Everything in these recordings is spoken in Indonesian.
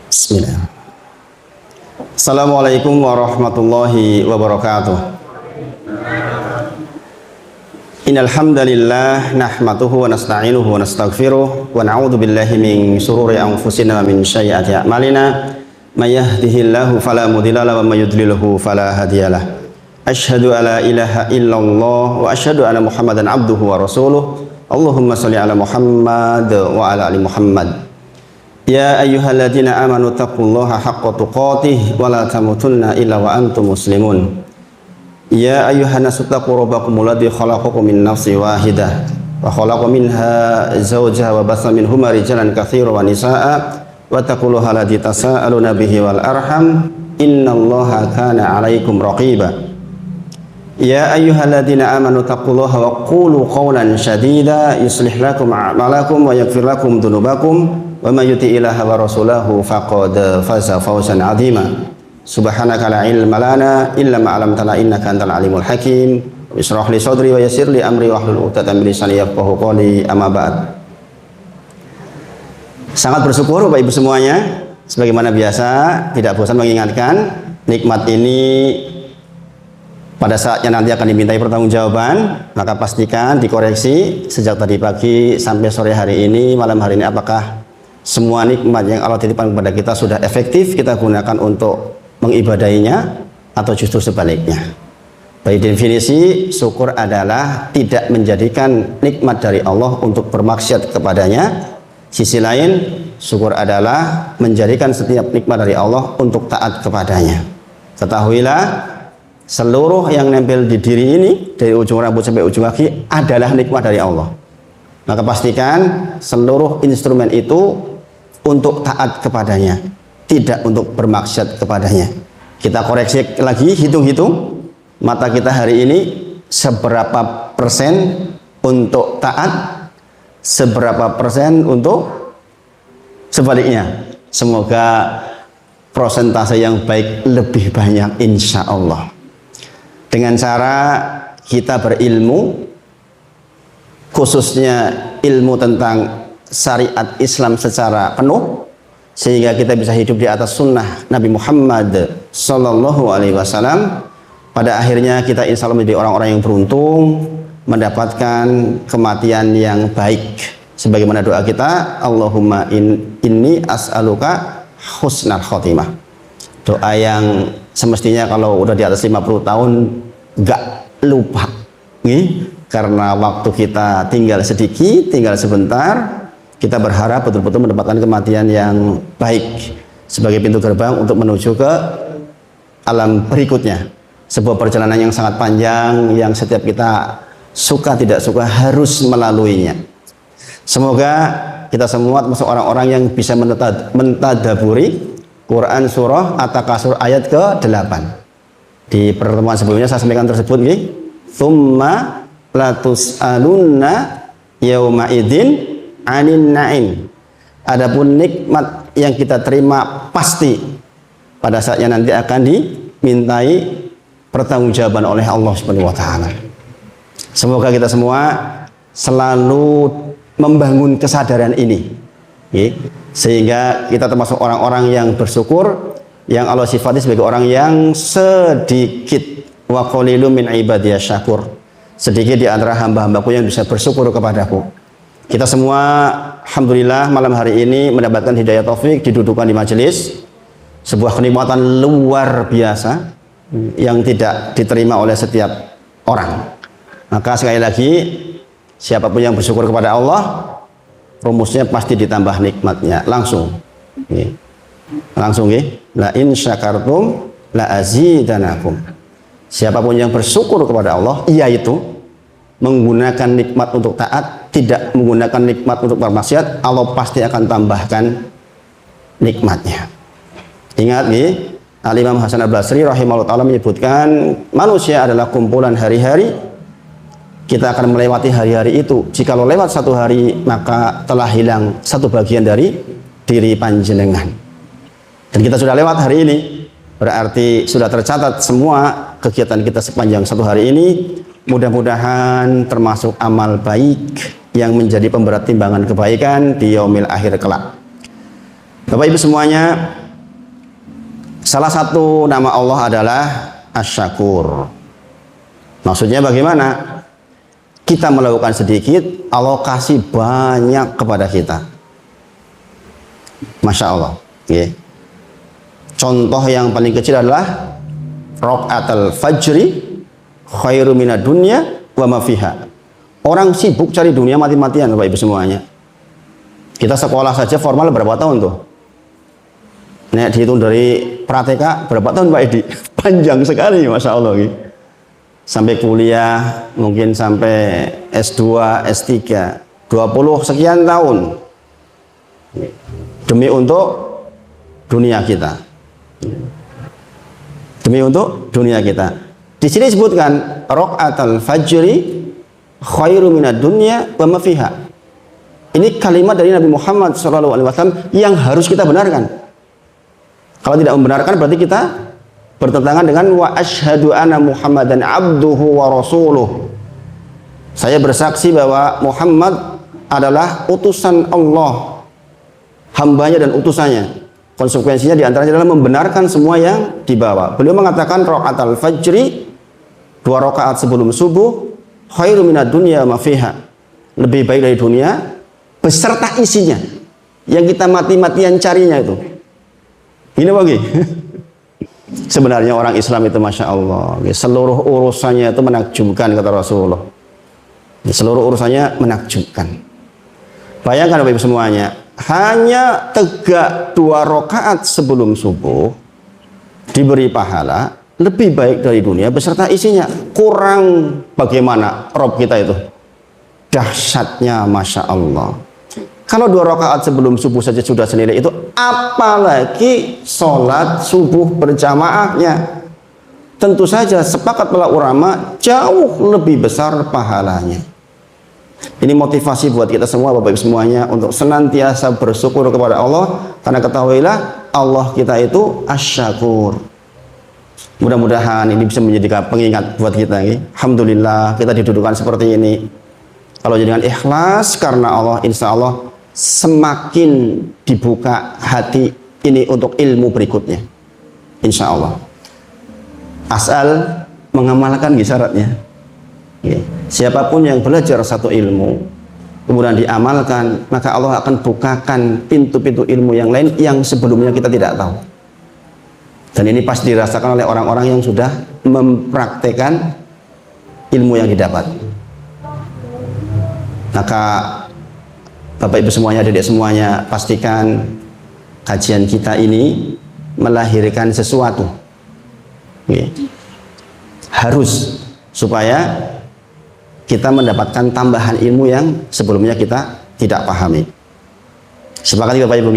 Bismillah. Assalamualaikum warahmatullahi wabarakatuh. Innal hamdalillah nahmaduhu wa nasta'inuhu wa nastaghfiruh wa na'udzu billahi min shururi anfusina wa min sayyiati a'malina. May yahdihillahu fala mudilla lahu wa may yudlilhu fala hadiyalah. Asyhadu alla ilaha illallah wa asyhadu anna Muhammadan abduhu wa rasuluh. Allahumma shalli ala Muhammad wa ala ali Muhammad. Ya ayyuhalladzina amanu taqullaha haqqa tuqatih wa la tamutunna illa wa antum muslimun. Ya ayyuhan nasu taqu rabbakumul ladzi khalaqakum min nafsin wahidah wa khalaqa minha zawjaha wa batha minhuma rijalan katsiran wa nisaa'a wa taqullaha alladzi tasaaluna bihi wal arham innallaha kana 'alaikum raqiba. Ya ayyuhalladzina amanu taqullaha wa qulu qawlan sadida yuslih lakum a'malakum wa yaghfir lakum dhunubakum wa may yuti'illaha wa rasulahu faqad faza fawzan 'azima. Subhanaka la ilma lana illa ma 'allamtana innaka antal alimul hakim. Ishrah li sadri wa yassir li amri wahlul 'uqdatam min lisani yafqahu qawli. Amma ba'd. Sangat bersyukur Bapak Ibu semuanya, sebagaimana biasa tidak bosan mengingatkan nikmat ini pada saatnya nanti akan dimintai pertanggungjawaban, maka pastikan dikoreksi sejak tadi pagi sampai sore hari ini, malam hari ini, apakah semua nikmat yang Allah titipkan kepada kita sudah efektif kita gunakan untuk mengibadahinya atau justru sebaliknya. Bagi definisi, syukur adalah tidak menjadikan nikmat dari Allah untuk bermaksiat kepadanya. Sisi lain, syukur adalah menjadikan setiap nikmat dari Allah untuk taat kepadanya. Ketahuilah, seluruh yang nempel di diri ini dari ujung rambut sampai ujung kaki adalah nikmat dari Allah. Maka pastikan seluruh instrumen itu untuk taat kepadanya, tidak untuk bermaksiat kepadanya. Kita koreksi lagi, hitung-hitung mata kita hari ini seberapa persen untuk taat, seberapa persen untuk sebaliknya. Semoga persentase yang baik lebih banyak insya Allah. Dengan cara kita berilmu, khususnya ilmu tentang syariat Islam secara penuh, sehingga kita bisa hidup di atas sunnah Nabi Muhammad Sallallahu Alaihi Wasallam. Pada akhirnya kita insya Allah menjadi orang-orang yang beruntung, mendapatkan kematian yang baik. Sebagaimana doa kita, Allahumma inni as'aluka husnal khotimah. Doa yang semestinya kalau udah di atas 50 tahun gak lupa nih, karena waktu kita tinggal sedikit, tinggal sebentar. Kita berharap betul-betul mendapatkan kematian yang baik sebagai pintu gerbang untuk menuju ke alam berikutnya. Sebuah perjalanan yang sangat panjang yang setiap kita suka tidak suka harus melaluinya. Semoga kita semua termasuk orang-orang yang bisa mentadaburi Quran surah At-Takasur ayat ke-8. Di pertemuan sebelumnya saya sampaikan tersebut nggih. Tsumma latus'alunna yauma idzin 'anin na'im. Adapun nikmat yang kita terima pasti pada saatnya nanti akan dimintai pertanggungjawaban oleh Allah Subhanahu wa taala. Semoga kita semua selalu membangun kesadaran ini, sehingga kita termasuk orang-orang yang bersyukur, yang Allah sifati sebagai orang yang sedikit, wa qalilum min ibadiyas syakur, sedikit di antara hamba-hambaku yang bisa bersyukur kepadaku. Kita semua alhamdulillah malam hari ini mendapatkan hidayah taufik, didudukan di majelis, sebuah kenikmatan luar biasa yang tidak diterima oleh setiap orang. Maka sekali lagi, siapapun yang bersyukur kepada Allah, rumusnya pasti ditambah nikmatnya langsung. Langsung la in syakartum la azidanakum. Siapapun yang bersyukur kepada Allah, yaitu menggunakan nikmat untuk taat, tidak menggunakan nikmat untuk bermaksiat, Allah pasti akan tambahkan nikmatnya. Ingat Al-Imam Hasan Al-Basri rahimahullah ta'ala menyebutkan, manusia adalah kumpulan hari-hari. Kita akan melewati hari-hari itu. Jikalau lewat satu hari, maka telah hilang satu bagian dari diri panjenengan. Dan kita sudah lewat hari ini, berarti sudah tercatat semua kegiatan kita sepanjang satu hari ini. Mudah-mudahan termasuk amal baik yang menjadi pemberat timbangan kebaikan di yaumil akhir kelak. Bapak Ibu semuanya, salah satu nama Allah adalah Asy-Syakur. Maksudnya bagaimana? Kita melakukan sedikit, Allah kasih banyak kepada kita. Masya Allah. Okay. Contoh yang paling kecil adalah Raq'atul Fajri khairu minad dunya wa ma fiha. Orang sibuk cari dunia mati-matian Bapak Ibu semuanya. Kita sekolah saja formal berapa tahun tuh? Nek dihitung dari praktika berapa tahun Pak Edi? Panjang sekali, Masya Allah. Sampai kuliah, mungkin sampai S2, S3, 20 sekian tahun. Demi untuk dunia kita. Demi untuk dunia kita. Di sini disebutkan Raq'atul Fajri khairu minad dunya wa ma fiha. Ini kalimat dari Nabi Muhammad SAW yang harus kita benarkan. Kalau tidak membenarkan berarti kita bertentangan dengan wa asyhadu anna Muhammadan abduhu wa rasuluh. Saya bersaksi bahwa Muhammad adalah utusan Allah, hambanya dan utusannya. Konsekuensinya diantaranya adalah membenarkan semua yang dibawa. Beliau mengatakan Raq'atul Fajri, 2 rakaat sebelum subuh, khairu minad dunya ma fiha. Lebih baik dari dunia beserta isinya yang kita mati-matian carinya itu. Ini bagi. Sebenarnya orang Islam itu Masya Allah, seluruh urusannya itu menakjubkan, kata Rasulullah. Seluruh urusannya menakjubkan. Bayangkan Bapak Ibu semuanya, hanya tegak 2 rakaat sebelum subuh diberi pahala lebih baik dari dunia beserta isinya. Kurang bagaimana Rob kita itu? Dahsyatnya Masya Allah. Kalau 2 rakaat sebelum subuh saja sudah senilai itu, apalagi sholat subuh berjamaahnya. Tentu saja sepakat para ulama jauh lebih besar pahalanya. Ini motivasi buat kita semua Bapak Ibu semuanya untuk senantiasa bersyukur kepada Allah, karena ketahuilah Allah kita itu Asy-Syakur. Mudah-mudahan ini bisa menjadi pengingat buat kita. Alhamdulillah kita didudukan seperti ini. Kalau dengan ikhlas karena Allah, insya Allah semakin dibuka hati ini untuk ilmu berikutnya, insya Allah. Asal mengamalkan syaratnya. Siapapun yang belajar satu ilmu kemudian diamalkan, maka Allah akan bukakan pintu-pintu ilmu yang lain yang sebelumnya kita tidak tahu. Dan ini pasti dirasakan oleh orang-orang yang sudah mempraktekkan ilmu yang didapat. Maka Bapak Ibu semuanya, adik semuanya, pastikan kajian kita ini melahirkan sesuatu. Harus, supaya kita mendapatkan tambahan ilmu yang sebelumnya kita tidak pahami. Sepakat Bapak Ibu?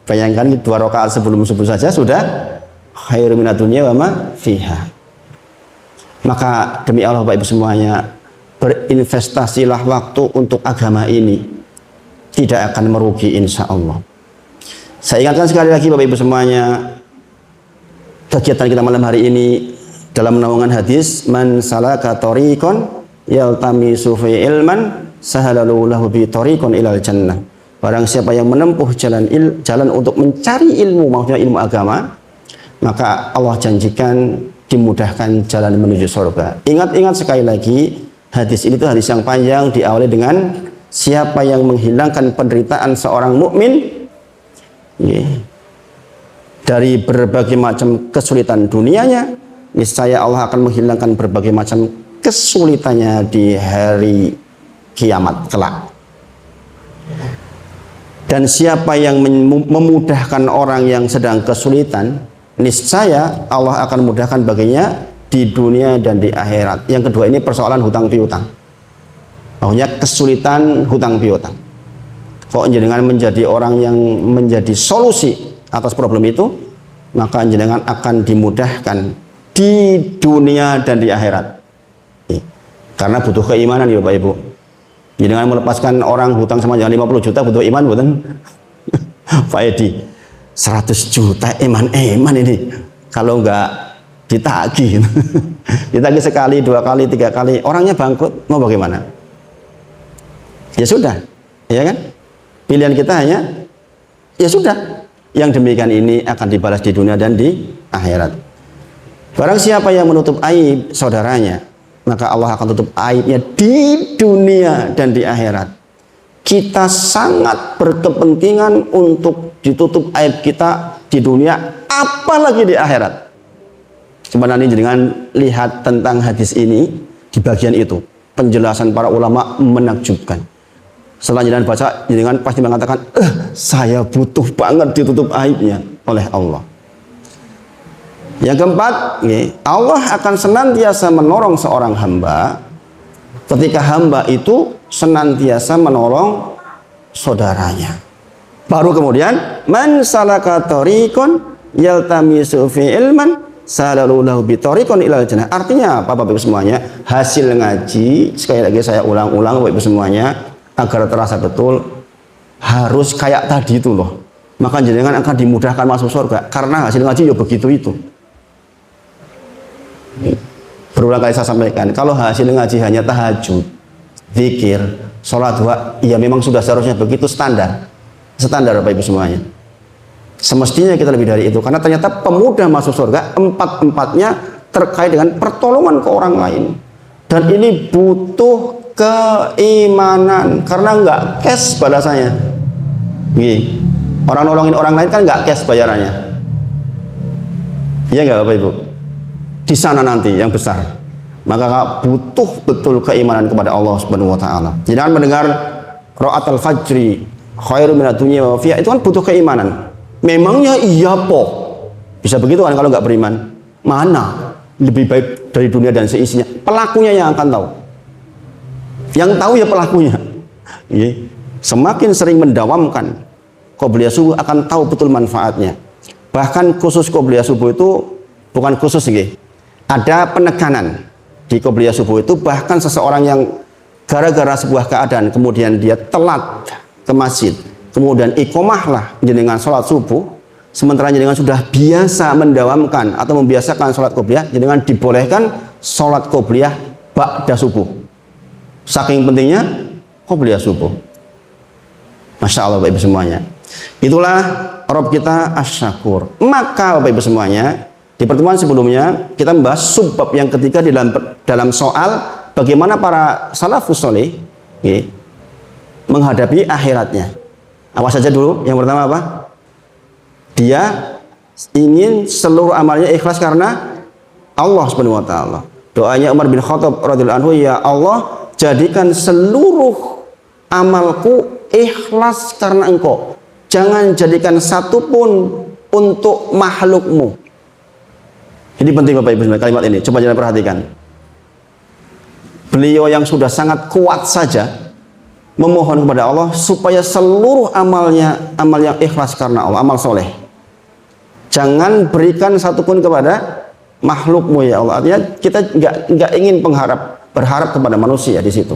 Bayangkan 2 rakaat sebelum subuh saja sudah khairu minad dunya wa ma fiha. Maka demi Allah Bapak Ibu semuanya, berinvestasilah waktu untuk agama ini, tidak akan merugi insya Allah. Saya ingatkan sekali lagi Bapak Ibu semuanya, kegiatan kita malam hari ini dalam naungan hadis, man salaka tariqan yaltamisu fi ilman sahalallahu lahu bi tariqan ilal jannah. Barang siapa yang menempuh jalan untuk mencari ilmu, maksudnya ilmu agama, maka Allah janjikan dimudahkan jalan menuju surga. Ingat-ingat sekali lagi, hadis ini tuh hadis yang panjang, diawali dengan siapa yang menghilangkan penderitaan seorang mukmin dari berbagai macam kesulitan dunianya, niscaya Allah akan menghilangkan berbagai macam kesulitannya di hari kiamat kelak. Dan siapa yang memudahkan orang yang sedang kesulitan, niscaya Allah akan mudahkan baginya di dunia dan di akhirat. Yang kedua ini persoalan hutang piutang. Maksudnya kesulitan hutang piutang. Kalau jenengan menjadi orang yang menjadi solusi atas problem itu, maka jenengan akan dimudahkan di dunia dan di akhirat. Karena butuh keimanan ya Bapak Ibu. Jenengan melepaskan orang hutang sama jangan 50 juta butuh iman, bukan? Pak Edi, 100 juta iman ini. Kalau enggak ditagih, ditagih sekali, 2 kali, 3 kali, orangnya bangkrut, mau bagaimana? Ya sudah, ya kan? Pilihan kita hanya, ya sudah, Yang demikian ini akan dibalas di dunia dan di akhirat. Barang siapa yang menutup aib saudaranya, maka Allah akan tutup aibnya di dunia dan di akhirat. Kita sangat berkepentingan untuk ditutup aib kita di dunia, apalagi di akhirat. Coba nanti dengan lihat tentang hadis ini di bagian itu, penjelasan para ulama menakjubkan. Setelah jangan baca, jangan pasti mengatakan, saya butuh banget ditutup aibnya oleh Allah. Yang keempat, Allah akan senantiasa menolong seorang hamba ketika hamba itu senantiasa menolong saudaranya. Baru kemudian, man salaka tariqan yaltamisu fi ilman salallahu bi tariqan ilal jannah. Artinya apa Bapak Ibu semuanya? Hasil ngaji, sekali lagi saya ulang-ulang Bapak Ibu semuanya agar terasa betul, harus kayak tadi itu loh. Maka jenengan akan dimudahkan masuk surga karena hasil ngaji ya begitu itu. Berulang kali saya sampaikan, kalau hasil ngaji hanya tahajud, zikir, sholat duha, ya memang sudah seharusnya begitu standar Bapak Ibu semuanya. Semestinya kita lebih dari itu, karena ternyata pemuda masuk surga empat-empatnya terkait dengan pertolongan ke orang lain, dan ini butuh keimanan, karena nggak cash balasannya. Orang nolongin orang lain kan nggak cash bayarannya, iya nggak Bapak Ibu? Di sana nanti yang besar, maka butuh betul keimanan kepada Allah Subhanahu wa taala. Jangan mendengar ra'atul fajri khairu minad dunya wa fiha, itu kan butuh keimanan. Memangnya iya po? Bisa begitu kan kalau nggak beriman? Mana lebih baik dari dunia dan seisinya? Pelakunya yang akan tahu. Yang tahu ya pelakunya. Semakin sering mendawamkan qobliyah subuh akan tahu betul manfaatnya. Bahkan khusus qobliyah subuh itu bukan khusus ada penekanan di qobliyah subuh itu, bahkan seseorang yang gara-gara sebuah keadaan kemudian dia telat ke masjid, kemudian iqomahlah jenengan sholat subuh, sementara jenengan sudah biasa mendawamkan atau membiasakan sholat qobliyah, jenengan dibolehkan sholat qobliyah ba'da subuh. Saking pentingnya qobliyah subuh. Masya Allah Bapak Ibu semuanya. Itulah Rabb kita Asy-Syakur. Maka Bapak Ibu semuanya, di pertemuan sebelumnya kita membahas subbab yang ketiga dalam soal bagaimana para salafus sholih menghadapi akhiratnya. Apa saja dulu? Yang pertama apa? Dia ingin seluruh amalnya ikhlas karena Allah Subhanahu wa taala. Doanya Umar bin Khattab radhiyallahu anhu, ya Allah, jadikan seluruh amalku ikhlas karena Engkau. Jangan jadikan satupun untuk makhlukmu. Ini penting Bapak Ibu kalimat ini. Coba jangan perhatikan. Beliau yang sudah sangat kuat saja memohon kepada Allah supaya seluruh amalnya amal yang ikhlas karena Allah, amal soleh. Jangan berikan satupun kepada makhlukmu ya Allah. Artinya kita nggak ingin berharap kepada manusia di situ.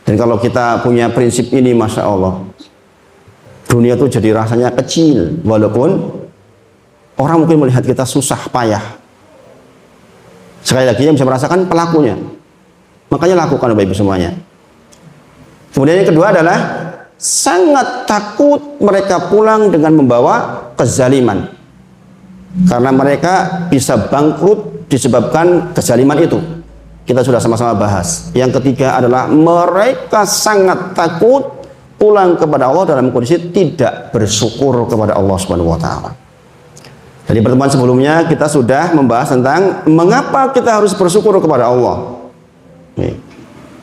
Dan kalau kita punya prinsip ini, masya Allah, dunia itu jadi rasanya kecil, walaupun orang mungkin melihat kita susah payah. Sekali lagi yang bisa merasakan pelakunya. Makanya lakukan Bapak Ibu semuanya. Kemudian yang kedua adalah sangat takut mereka pulang dengan membawa kezaliman. Karena mereka bisa bangkrut disebabkan kezaliman itu. Kita sudah sama-sama bahas. Yang ketiga adalah mereka sangat takut pulang kepada Allah dalam kondisi tidak bersyukur kepada Allah Subhanahu wa taala. Jadi pertemuan sebelumnya kita sudah membahas tentang mengapa kita harus bersyukur kepada Allah.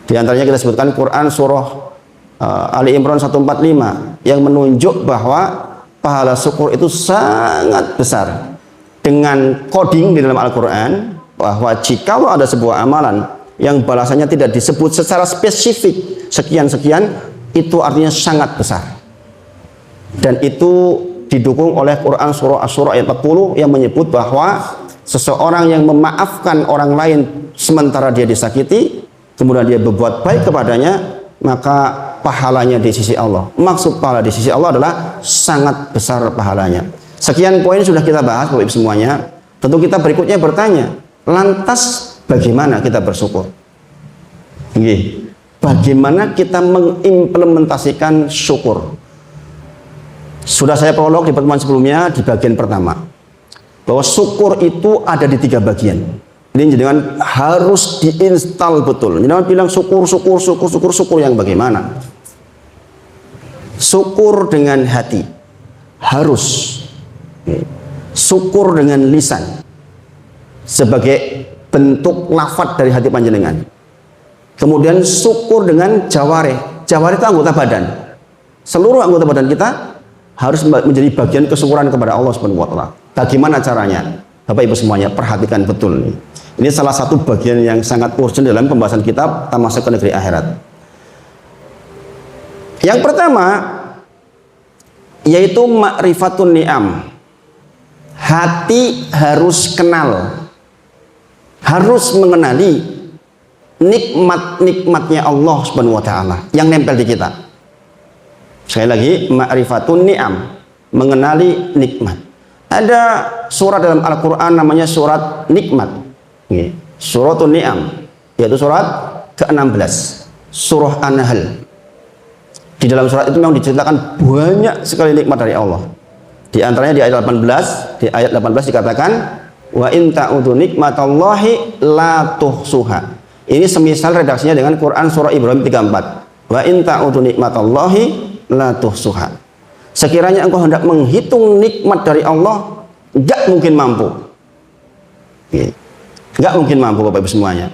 Di antaranya kita sebutkan Quran surah Ali Imran 145 yang menunjuk bahwa pahala syukur itu sangat besar. Dengan coding di dalam Al-Quran bahwa jika ada sebuah amalan yang balasannya tidak disebut secara spesifik sekian-sekian, itu artinya sangat besar. Dan itu didukung oleh Quran surah Asy-Syura ayat 40 yang menyebut bahwa seseorang yang memaafkan orang lain sementara dia disakiti, kemudian dia berbuat baik kepadanya, maka pahalanya di sisi Allah. Maksud pahala di sisi Allah adalah sangat besar pahalanya. Sekian poin sudah kita bahas Bapak Ibu semuanya. Tentu kita berikutnya bertanya, lantas bagaimana kita bersyukur? Bagaimana kita mengimplementasikan syukur? Sudah saya prolog di pertemuan sebelumnya di bagian pertama bahwa syukur itu ada di 3 bagian. Ini jenengan harus diinstal betul. Jenengan bilang syukur yang bagaimana? Syukur dengan hati, harus. Syukur dengan lisan sebagai bentuk lafadz dari hati panjenengan. Kemudian syukur dengan jawareh. Jawareh itu anggota badan. Seluruh anggota badan kita harus menjadi bagian kesyukuran kepada Allah Subhanahu wa taala. Bagaimana caranya? Bapak Ibu semuanya, perhatikan betul nih. Ini salah satu bagian yang sangat urgent dalam pembahasan kitab Tamasuk ke Negeri Akhirat. Yang pertama yaitu ma'rifatun ni'am. Hati harus kenal, harus mengenali nikmat-nikmatnya Allah Subhanahu wa taala yang nempel di kita. Sekali lagi, ma'rifatun ni'am, mengenali nikmat. Ada surat dalam Al-Qur'an namanya surat nikmat. Suratun Ni'am, yaitu surat ke-16, surah An-Nahl. Di dalam surat itu memang diceritakan banyak sekali nikmat dari Allah. Di antaranya di ayat 18, dikatakan wa in ta'udzu nikmatallahi la tuhsuha. Ini semisal redaksinya dengan Quran surah Ibrahim 34. Wa in ta'udzu nikmatallahi la tuhsuha. Sekiranya engkau hendak menghitung nikmat dari Allah, enggak mungkin mampu. Enggak mungkin mampu Bapak Ibu semuanya.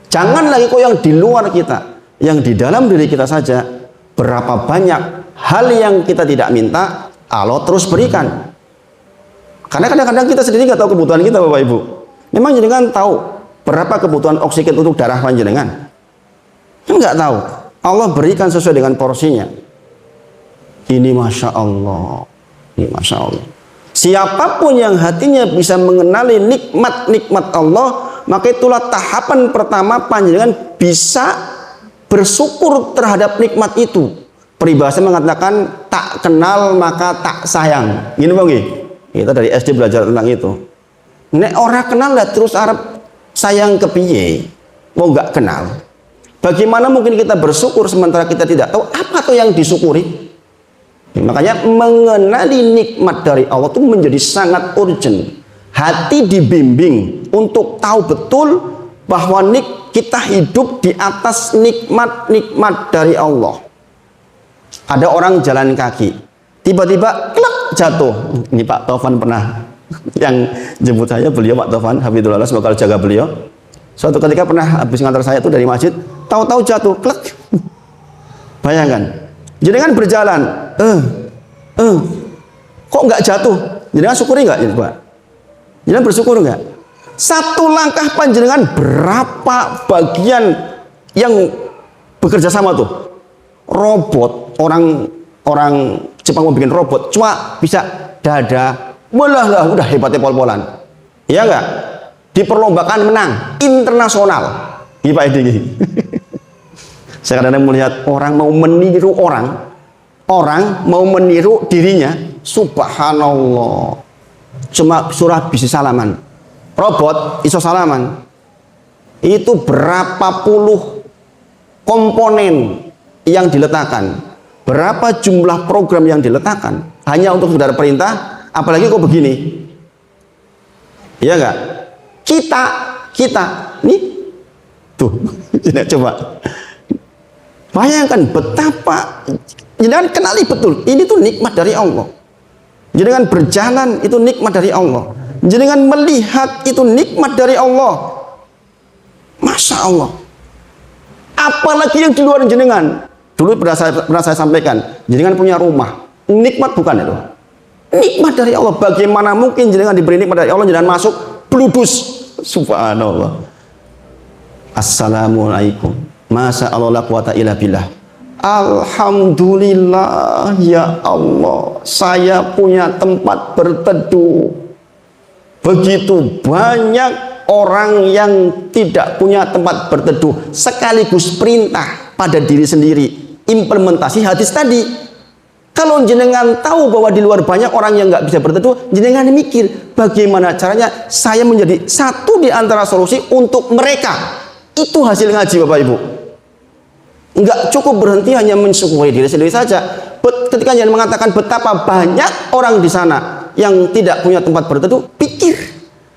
Jangan lagi kok yang di luar kita, yang di dalam diri kita saja, berapa banyak hal yang kita tidak minta Allah terus berikan. Karena kadang-kadang kita sendiri nggak tahu kebutuhan kita Bapak Ibu. Memang jenengan tahu berapa kebutuhan oksigen untuk darah panjenengan? Enggak tahu. Allah berikan sesuai dengan porsinya. Ini Masya Allah. Ini Masya Allah. Siapapun yang hatinya bisa mengenali nikmat-nikmat Allah, maka itulah tahapan pertama panjenengan bisa bersyukur terhadap nikmat itu. Peribahasa mengatakan tak kenal maka tak sayang. Gini bang, kita dari SD belajar tentang itu. Nek orang kenal lah terus Arab sayang kepiye, mau nggak kenal. Bagaimana mungkin kita bersyukur sementara kita tidak tahu apa tuh yang disyukuri? Makanya mengenali nikmat dari Allah itu menjadi sangat urgent. Hati dibimbing untuk tahu betul bahwa kita hidup di atas nikmat-nikmat dari Allah. Ada orang jalan kaki, tiba-tiba klak jatuh. Ini Pak Taufan pernah yang jemput saya, beliau Pak Taufan Hafizullah, semoga jaga beliau. Suatu ketika pernah habis ngantar saya itu dari masjid, tahu-tahu jatuh, klak. Bayangkan. Jenengan berjalan, kok nggak jatuh? Jenengan syukuri nggak, Pak? Jenengan bersyukur nggak? Satu langkah panjenengan berapa bagian yang bekerja sama tuh? Robot, orang Jepang mau bikin robot, cuma bisa dada, malah udah hebatnya pol-polan, ya nggak? Diperlombakan menang internasional, Pak Edi. Saya kadang-kadang melihat orang mau meniru orang mau meniru dirinya, subhanallah. Cuma surah bisi salaman, robot iso salaman. Itu berapa puluh komponen yang diletakkan, berapa jumlah program yang diletakkan hanya untuk sekedar perintah, apalagi kok begini. Iya enggak? Kita nih tuh, coba bayangkan betapa jenengan kenali betul ini tuh nikmat dari Allah. Jenengan berjalan itu nikmat dari Allah. Jenengan melihat itu nikmat dari Allah. Masya Allah. Apalagi yang di luar jenengan. Dulu pernah saya sampaikan, jenengan punya rumah, nikmat bukan itu? Nikmat dari Allah. Bagaimana mungkin jenengan diberi nikmat dari Allah, jenengan masuk bludus? Subhanallah. Assalamualaikum. Masya Allah la quwata illa billah. Alhamdulillah ya Allah, saya punya tempat berteduh. Begitu banyak orang yang tidak punya tempat berteduh, sekaligus perintah pada diri sendiri, implementasi hadis tadi. Kalau jenengan tahu bahwa di luar banyak orang yang nggak bisa berteduh, jenengan mikir bagaimana caranya saya menjadi satu di antara solusi untuk mereka. Itu hasil ngaji Bapak Ibu. Enggak cukup berhenti hanya mensyukuri diri sendiri saja. Ketika Anda mengatakan betapa banyak orang di sana yang tidak punya tempat berteduh, pikir,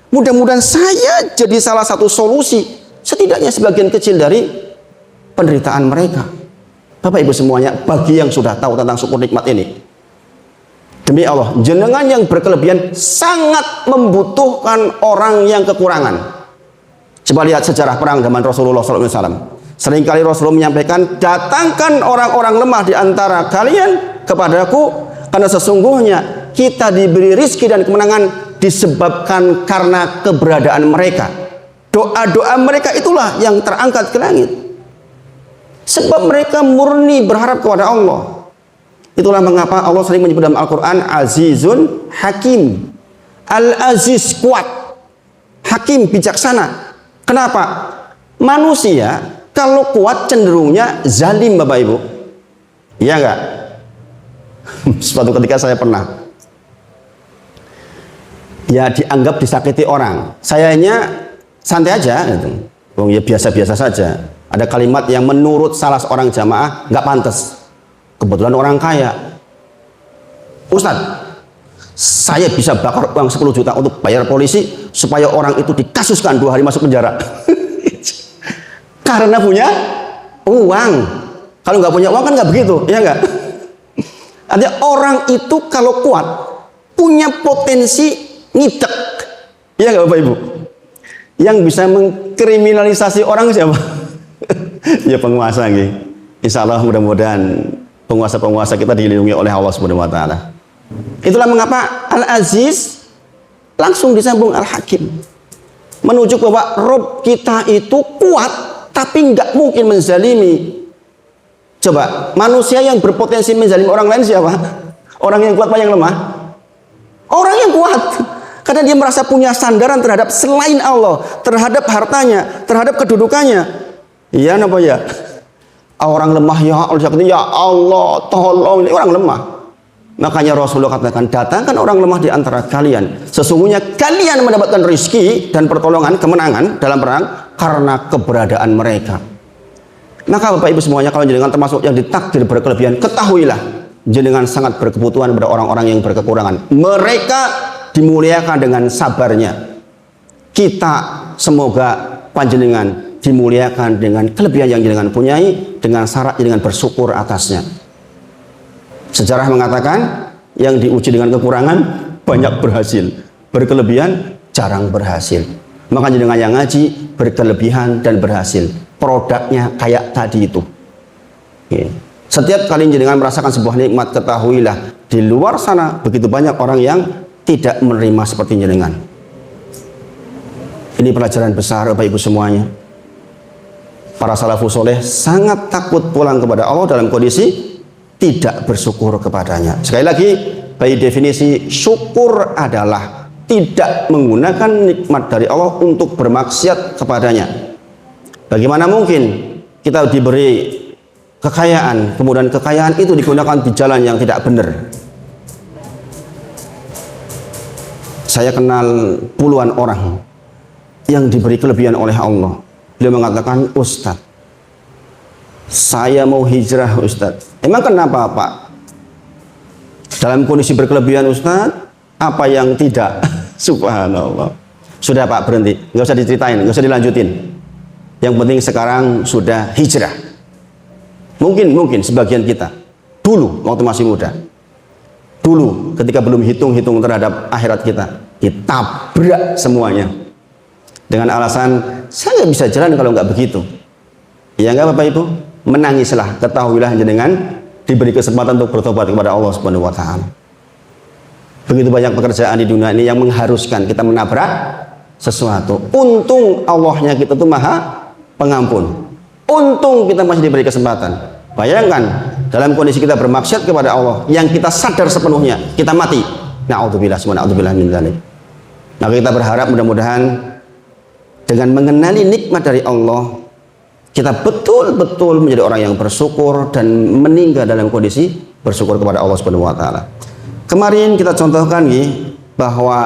mudah-mudahan saya jadi salah satu solusi, setidaknya sebagian kecil dari penderitaan mereka. Bapak Ibu semuanya, bagi yang sudah tahu tentang syukur nikmat ini, demi Allah, jenengan yang berkelebihan sangat membutuhkan orang yang kekurangan. Coba lihat sejarah perang zaman Rasulullah SAW. Seringkali Rasulullah menyampaikan, datangkan orang-orang lemah di antara kalian kepadaku, karena sesungguhnya kita diberi rizki dan kemenangan disebabkan karena keberadaan mereka. Doa-doa mereka itulah yang terangkat ke langit. Sebab mereka murni berharap kepada Allah. Itulah mengapa Allah sering menyebut dalam Al-Quran Azizun Hakim. Al-Aziz kuat, Hakim bijaksana. Kenapa? Manusia kalau kuat cenderungnya zalim, Bapak Ibu. Iya enggak? Suatu ketika saya pernah ya dianggap disakiti orang. Sayanya santai aja gitu. Ya biasa-biasa saja. Ada kalimat yang menurut salah seorang jamaah nggak pantas. Kebetulan orang kaya. Ustadz, saya bisa bakar uang 10 juta untuk bayar polisi supaya orang itu dikasuskan 2 hari masuk penjara. Karena punya uang. Kalau nggak punya uang kan nggak begitu, ya nggak? Artinya orang itu kalau kuat punya potensi ngidek, ya nggak Bapak Ibu? Yang bisa mengkriminalisasi orang siapa? Ya penguasa gitu. Insya Allah mudah-mudahan penguasa-penguasa kita dilindungi oleh Allah Subhanahu Wa Taala. Itulah mengapa Al-Aziz langsung disambung Al-Hakim, menuju bahwa Rob kita itu kuat, tapi nggak mungkin menzalimi. Coba, manusia yang berpotensi menzalimi orang lain siapa? Orang yang kuat apa yang lemah? Orang yang kuat. Karena dia merasa punya sandaran terhadap selain Allah, terhadap hartanya, terhadap kedudukannya. Iya, apa ya? Orang lemah ya Allah, tolong, ini orang lemah. Makanya Rasulullah katakan, datangkan orang lemah di antara kalian. Sesungguhnya kalian mendapatkan rizki dan pertolongan, kemenangan dalam perang karena keberadaan mereka. Maka Bapak Ibu semuanya, kalau jenengan termasuk yang ditakdir berkelebihan, ketahuilah jenengan sangat berkebutuhan pada orang-orang yang berkekurangan. Mereka dimuliakan dengan sabarnya. Kita semoga panjenengan dimuliakan dengan kelebihan yang jenengan punyai, dengan syarat jenengan bersyukur atasnya. Sejarah mengatakan yang diuji dengan kekurangan banyak berhasil, berkelebihan jarang berhasil. Maka jenengan yang ngaji berkelebihan dan berhasil, produknya kayak tadi itu. Setiap kali jenengan merasakan sebuah nikmat, ketahuilah di luar sana begitu banyak orang yang tidak menerima seperti jenengan. Ini pelajaran besar Bapak Ibu semuanya. Para salafus soleh sangat takut pulang kepada Allah dalam kondisi tidak bersyukur kepadanya. Sekali lagi, by definisi syukur adalah tidak menggunakan nikmat dari Allah untuk bermaksiat kepadanya. Bagaimana mungkin kita diberi kekayaan, kemudian kekayaan itu digunakan di jalan yang tidak benar? Saya kenal puluhan orang yang diberi kelebihan oleh Allah. Beliau mengatakan, Ustadz, saya mau hijrah Ustadz. Emang kenapa Pak? Dalam kondisi berkelebihan Ustadz, apa yang tidak? Subhanallah. Sudah Pak, berhenti, nggak usah diceritain, nggak usah dilanjutin. Yang penting sekarang sudah hijrah. Mungkin sebagian kita dulu waktu masih muda, dulu ketika belum hitung-hitung terhadap akhirat kita, ditabrak semuanya dengan alasan saya nggak bisa jalan kalau nggak begitu. Ya nggak Bapak Ibu, menangislah, ketahuilah jenengan diberi kesempatan untuk bertobat kepada Allah Subhanahu Wa Taala. Begitu banyak pekerjaan di dunia ini yang mengharuskan kita menabrak sesuatu. Untung Allahnya kita tuh maha pengampun. Untung kita masih diberi kesempatan. Bayangkan dalam kondisi kita bermaksiat kepada Allah yang kita sadar sepenuhnya, kita mati. Na'udzubillah, na'udzubillah min dzalik. Maka kita berharap mudah-mudahan dengan mengenali nikmat dari Allah, kita betul-betul menjadi orang yang bersyukur dan meninggal dalam kondisi bersyukur kepada Allah Subhanahu Wa Taala. Kemarin kita contohkan bahwa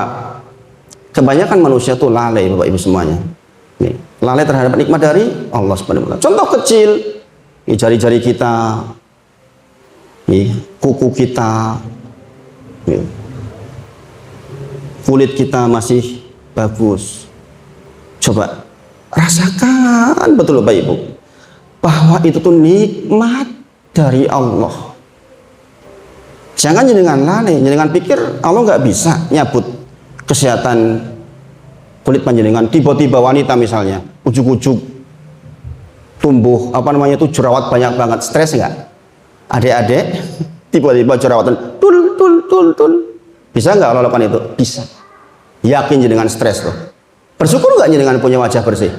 kebanyakan manusia itu lalai Bapak Ibu semuanya. Lalai terhadap nikmat dari Allah Subhanahu Wa Taala. Contoh kecil, jari-jari kita, kuku kita, kulit kita masih bagus. Coba rasakan betul Bapak Ibu bahwa itu tuh nikmat dari Allah. Jangan jenengan lalai, jenengan pikir Allah nggak bisa nyabut kesehatan kulit panjenengan. Tiba-tiba wanita misalnya ujuk-ujuk tumbuh jerawat banyak banget, stres nggak? Adik-adik tiba-tiba jerawatan tul. Bisa nggak Allah lakukan itu? Bisa. Yakin jenengan stres loh. Bersyukur nggak jenengan punya wajah bersih?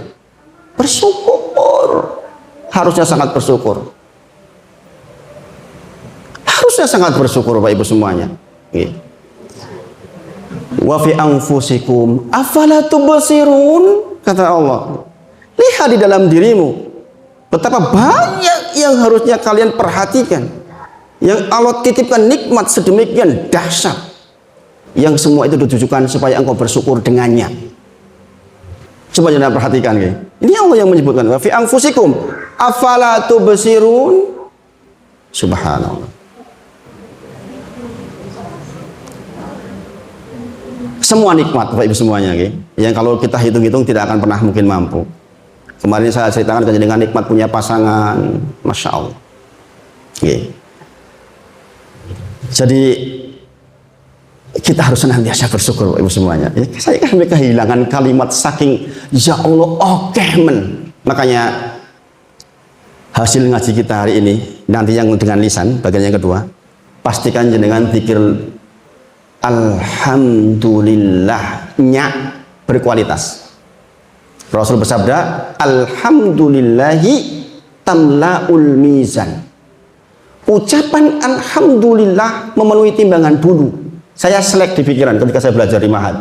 Bersyukur. Harusnya sangat bersyukur. Harusnya sangat bersyukur Bapak Ibu semuanya. Wa fi anfusikum afala tubsirun, kata Allah. Lihat di dalam dirimu betapa banyak yang harusnya kalian perhatikan, yang Allah titipkan nikmat sedemikian dahsyat, yang semua itu ditujukan supaya engkau bersyukur dengannya. Coba jangan perhatikan, ini Allah yang menyebutkan wa fi anfusikum afala tubsirun. Subhanallah. Semua nikmat Bapak Ibu semuanya, yang kalau kita hitung-hitung tidak akan pernah mungkin mampu. Kemarin saya ceritakan dengan nikmat punya pasangan, Masya Allah. Jadi kita harus senantiasa bersyukur Bapak Ibu semuanya. Saya kan kehilangan kalimat saking ya Allah men. Makanya hasil ngaji kita hari ini nanti yang dengan lisan bagian yang kedua, pastikan jenengan zikir alhamdulillahnya berkualitas. Rasul bersabda, alhamdulillahi tamlaul mizan. Ucapan alhamdulillah memenuhi timbangan dulu. Saya selek di pikiran ketika saya belajar di Mahad.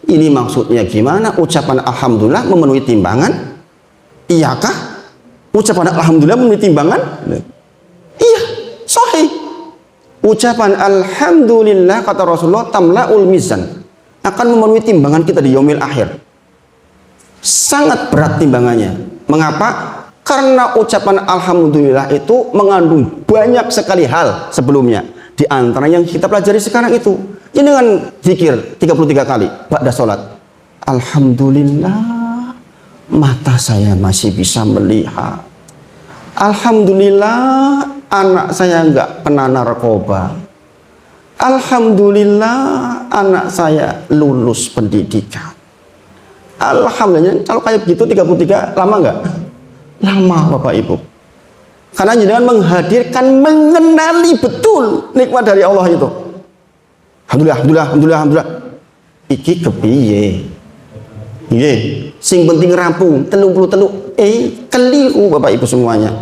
Ini maksudnya gimana? Ucapan alhamdulillah memenuhi timbangan? Iyakah? Ucapan alhamdulillah memenuhi timbangan? Iya, sahih. Ucapan alhamdulillah kata Rasulullah tamlaul mizan, akan memenuhi timbangan kita di yaumil akhir. Sangat berat timbangannya. Mengapa? Karena ucapan alhamdulillah itu mengandung banyak sekali hal sebelumnya. Di antara yang kita pelajari sekarang itu, dengan zikir 33 kali ba'da sholat. Alhamdulillah mata saya masih bisa melihat. Alhamdulillah anak saya nggak kena narkoba. Alhamdulillah anak saya lulus pendidikan. Alhamdulillah. Kalau kayak begitu 33 lama nggak? Lama Bapak Ibu. Karena jangan menghadirkan, mengenali betul nikmat dari Allah itu. Alhamdulillah. Iki kepiye? Sing penting rampung, teluk. Keliru Bapak Ibu semuanya.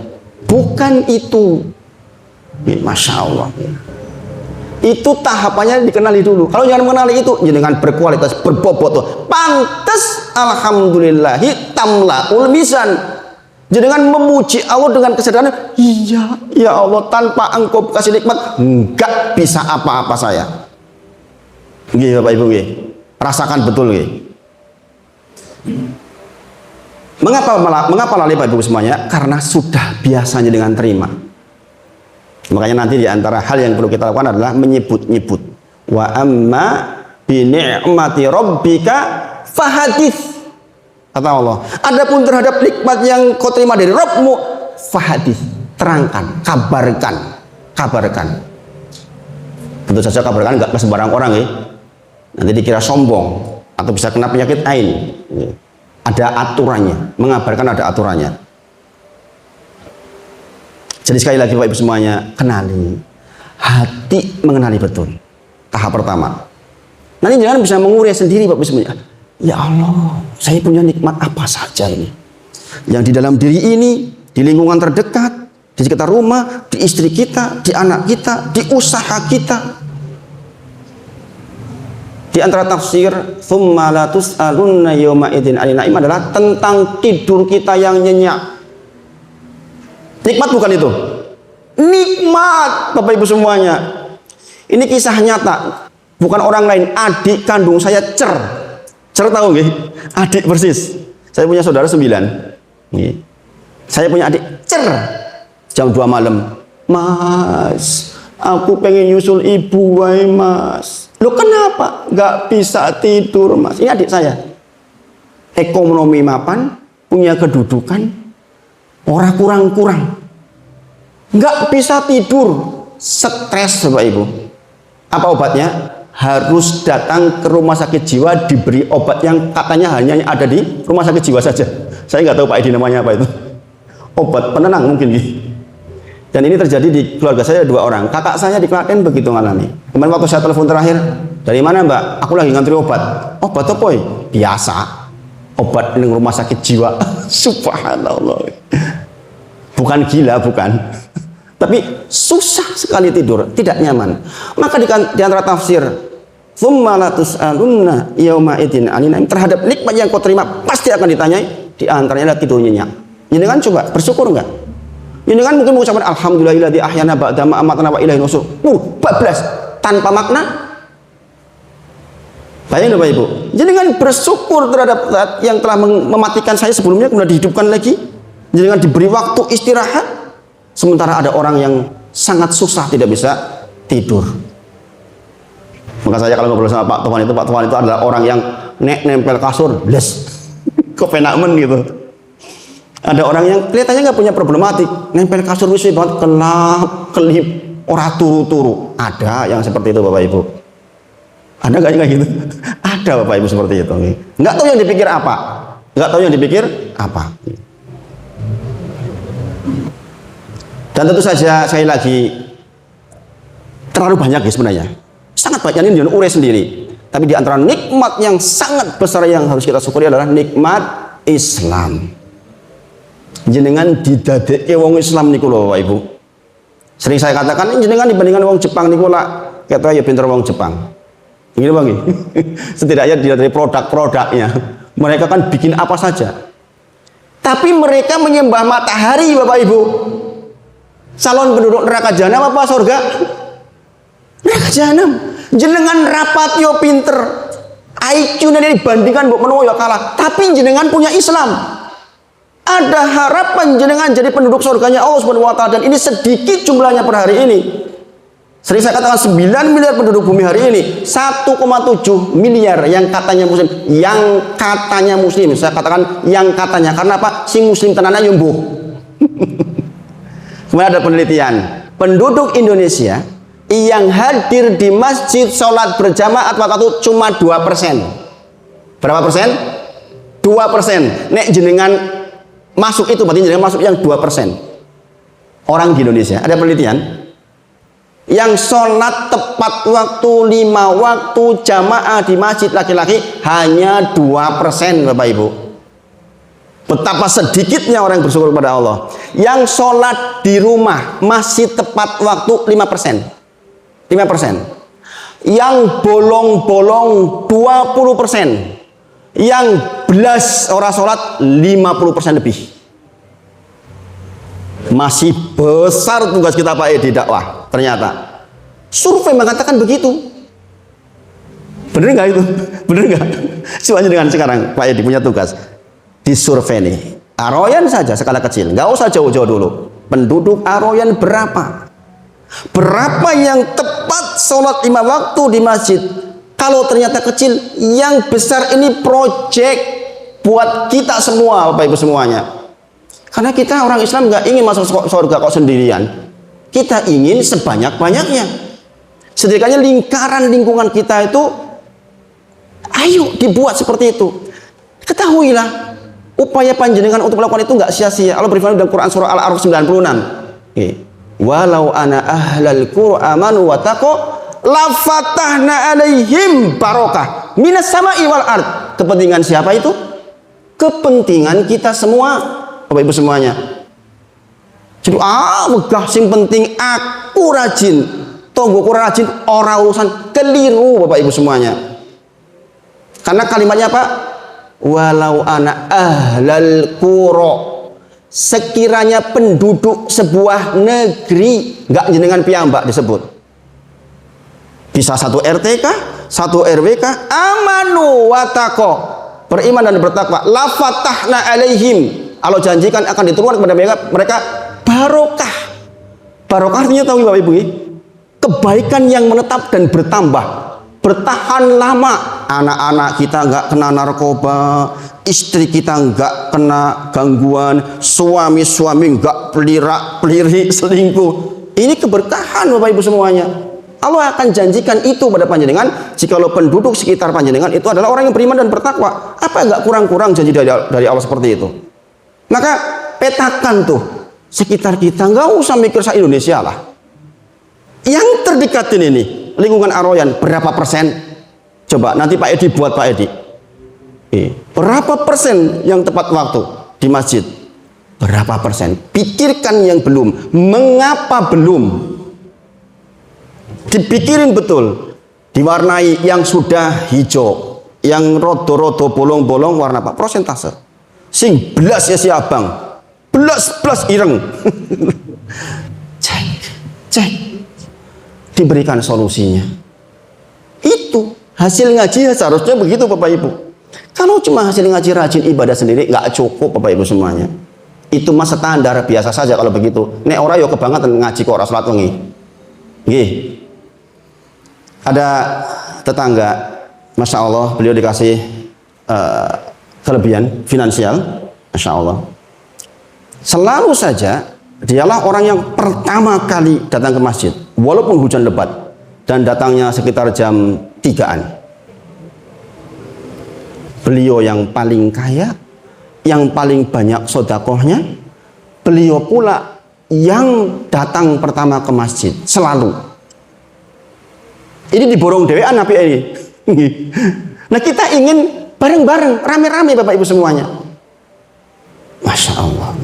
Bukan itu. Masya Allah. Itu tahapannya dikenali dulu. Kalau jangan mengenali itu, dengan berkualitas, berbobot tuh. Pantes alhamdulillahi tamlaul mizan. Dengan memuji Allah dengan kesadaran, iya ya Allah, tanpa engkau kasih nikmat enggak bisa apa-apa saya. Bapak Ibu, rasakan betul. Mengapa lalai Bapak Ibu semuanya? Karena sudah biasanya dengan terima. Makanya nanti diantara hal yang perlu kita lakukan adalah menyebut-nyebut. Wa amma bi ni'mati rabbika fahadits. Kata Allah, adapun terhadap nikmat yang kau terima dari Rabbmu, fahadits, terangkan, kabarkan. Tentu saja kabarkan enggak ke sembarang orang, nanti dikira sombong atau bisa kena penyakit ain. Ada aturannya, mengabarkan ada aturannya. Jadi sekali lagi Bapak Ibu semuanya, kenali hati, mengenali betul. Tahap pertama. Nanti jangan bisa mengurai sendiri Bapak Ibu semuanya. Ya Allah, saya punya nikmat apa saja ini? Yang di dalam diri ini, di lingkungan terdekat, di sekitar rumah, di istri kita, di anak kita, di usaha kita. Di antara tafsir tsumma la tus'alunna yauma idzin 'anil na'im adalah tentang tidur kita yang nyenyak. Nikmat bukan itu? Nikmat Bapak Ibu semuanya. Ini kisah nyata, bukan orang lain. Adik kandung saya Cer tahu nggih? Adik persis. Saya punya saudara 9. Saya punya adik Cer. jam 2 malam. Mas, aku pengen nyusul ibu, wae Mas. Loh kenapa? Nggak bisa tidur Mas. Ini adik saya. Ekonomi mapan, punya kedudukan, orang kurang-kurang. Nggak bisa tidur, stres Bapak Ibu. Apa obatnya? Harus datang ke rumah sakit jiwa diberi obat yang katanya hanya ada di rumah sakit jiwa saja. Saya nggak tahu Pak Edi namanya apa itu. Obat penenang mungkin gitu. Dan ini terjadi di keluarga saya 2 orang. Kakak saya di Klaten begitu ngalami. Kemarin waktu saya telepon terakhir, dari mana Mbak? Aku lagi ngantri obat. Obat apa? Biasa. Obat di rumah sakit jiwa. Subhanallah. Bukan gila, bukan. Tapi susah sekali tidur, tidak nyaman. Maka di antara tafsir, "Tsumma la tus'alunna yauma idzin 'anil na'im", terhadap nikmat yang kau terima pasti akan ditanyai. Di antaranya adalah tidur nyenyak. Ini kan coba bersyukur enggak? Ini kan mungkin mengucapkan alhamdulillahilladzi ahyana ba'da ma amatana wa ilaihi nusyur. Bablas tanpa makna. Bayangin Bapak Ibu. Jenengan bersyukur terhadap yang telah mematikan saya sebelumnya kemudian dihidupkan lagi. Jenengan diberi waktu istirahat. Sementara ada orang yang sangat susah tidak bisa tidur. Maka saya kalau ngobrol sama Pak Tuhan itu adalah orang yang nempel kasur, les. Kok penakmen gitu. Ada orang yang kelihatannya nggak punya problematik, nempel kasur wis banget, kelap, kelip, ora turu-turu. Ada yang seperti itu Bapak Ibu. Ada nggak kayak gitu? Ada Bapak Ibu seperti itu. Nggak tahu yang dipikir apa. Nggak tahu yang dipikir apa. Dan tentu saja saya lagi terlalu banyak ya sebenarnya. Sangat banyak ini dengan ure sendiri. Tapi di antara nikmat yang sangat besar yang harus kita syukuri adalah nikmat Islam. Jenengan didadekke wong Islam niku lho Bapak Ibu. Sering saya katakan jenengan dibandingkan wong Jepang niku lah kata ya pinter wong Jepang. Ini Bang. Setidaknya dilihat dari produk-produknya. Mereka kan bikin apa saja. Tapi mereka menyembah matahari Bapak Ibu. Calon penduduk neraka jahanam apa surga? Neraka jahanam. Jenengan rapatio pinter, IQ-nya dibandingkan mbok menawa ya kalah. Tapi jenengan punya Islam. Ada harapan jenengan jadi penduduk surganya Allah Subhanahu wa taala, dan ini sedikit jumlahnya per hari ini. Sering saya katakan 9 miliar penduduk bumi hari ini, 1,7 miliar yang katanya muslim. Yang katanya muslim, saya katakan yang katanya, karena apa? Si muslim tenana yumbuh. Kemudian ada penelitian, penduduk Indonesia yang hadir di masjid sholat berjamaah waktu cuma 2%. Berapa persen? 2%. Nek jenengan masuk itu berarti jenengan masuk yang 2%. Orang di Indonesia, ada penelitian yang sholat tepat waktu 5 waktu jamaah di masjid laki-laki hanya 2% Bapak Ibu. Betapa sedikitnya orang yang bersyukur kepada Allah. Yang sholat di rumah masih tepat waktu 5%. 5%. Yang bolong-bolong 20%. Yang belas orang sholat 50% lebih. Masih besar tugas kita Pak Edi dakwah. Ternyata survei mengatakan begitu. Bener nggak itu? Bener nggak? Soalnya dengan sekarang Pak Edi punya tugas di survei nih. Aroyan saja skala kecil, nggak usah jauh-jauh dulu. Penduduk Aroyan berapa? Berapa yang tepat sholat 5 waktu di masjid? Kalau ternyata kecil, yang besar ini project buat kita semua Bapak Ibu semuanya. Karena kita orang Islam nggak ingin masuk surga kok sendirian. Kita ingin sebanyak-banyaknya. Sedikitnya lingkaran lingkungan kita itu, ayo dibuat seperti itu. Ketahuilah, upaya panjenengan untuk melakukan itu nggak sia-sia. Allah berfirman dalam Quran surah Al-A'raf 96. Walau ana ahlal qura amanu wa taqu la fatahna alaihim barokah minas sama'i wal ard. Kepentingan siapa itu? Kepentingan kita semua Bapak Ibu semuanya. Jadi wegah sing penting aku rajin, tonggoku rajin, ora urusan, keliru Bapak Ibu semuanya. Karena kalimatnya apa? Walau ana ahlal qura, sekiranya penduduk sebuah negeri, nggak jenengan piyambak disebut, bisa satu RT kah, satu RW kah, amanu watako, beriman dan bertakwa, la fatahna alaihim, Allah janjikan akan diturunkan kepada mereka barokah. Barokah artinya tahu Bapak Ibu, kebaikan yang menetap dan bertambah, bertahan lama. Anak-anak kita nggak kena narkoba, istri kita nggak kena gangguan, suami nggak peliri selingkuh. Ini keberkahan Bapak Ibu semuanya. Allah akan janjikan itu pada panjenengan jikalau penduduk sekitar panjenengan itu adalah orang yang beriman dan bertakwa. Apa nggak kurang-kurang janji dari Allah seperti itu? Maka petakan tuh sekitar kita, nggak usah mikir se-Indonesia lah. Yang terdekatin ini lingkungan Aroyan berapa persen? Coba nanti Pak Edi buat Pak Edi. Berapa persen yang tepat waktu di masjid? Berapa persen? Pikirkan yang belum. Mengapa belum? Dipikirin betul. Diwarnai yang sudah hijau, yang rodo-rodo bolong-bolong warna apa? Prosentase. Sing belas ya si abang. Belas ireng. Cek. Diberikan solusinya. Itu hasil ngaji seharusnya begitu Bapak Ibu. Kalau cuma hasil ngaji rajin ibadah sendiri nggak cukup Bapak Ibu semuanya. Itu mah standar biasa saja kalau begitu. Nek ora yo kebangetan ngaji kok ora salat wengi. Nggih. Ada tetangga, Masya Allah, beliau dikasih kelebihan finansial, Masya Allah. Selalu saja dialah orang yang pertama kali datang ke masjid, walaupun hujan lebat, dan datangnya sekitar jam 3-an. Beliau yang paling kaya, yang paling banyak sodakohnya, beliau pula yang datang pertama ke masjid, selalu. Ini diborong dewean apa ini? Nah kita ingin bareng-bareng, rame-rame Bapak Ibu semuanya. Masya Allah.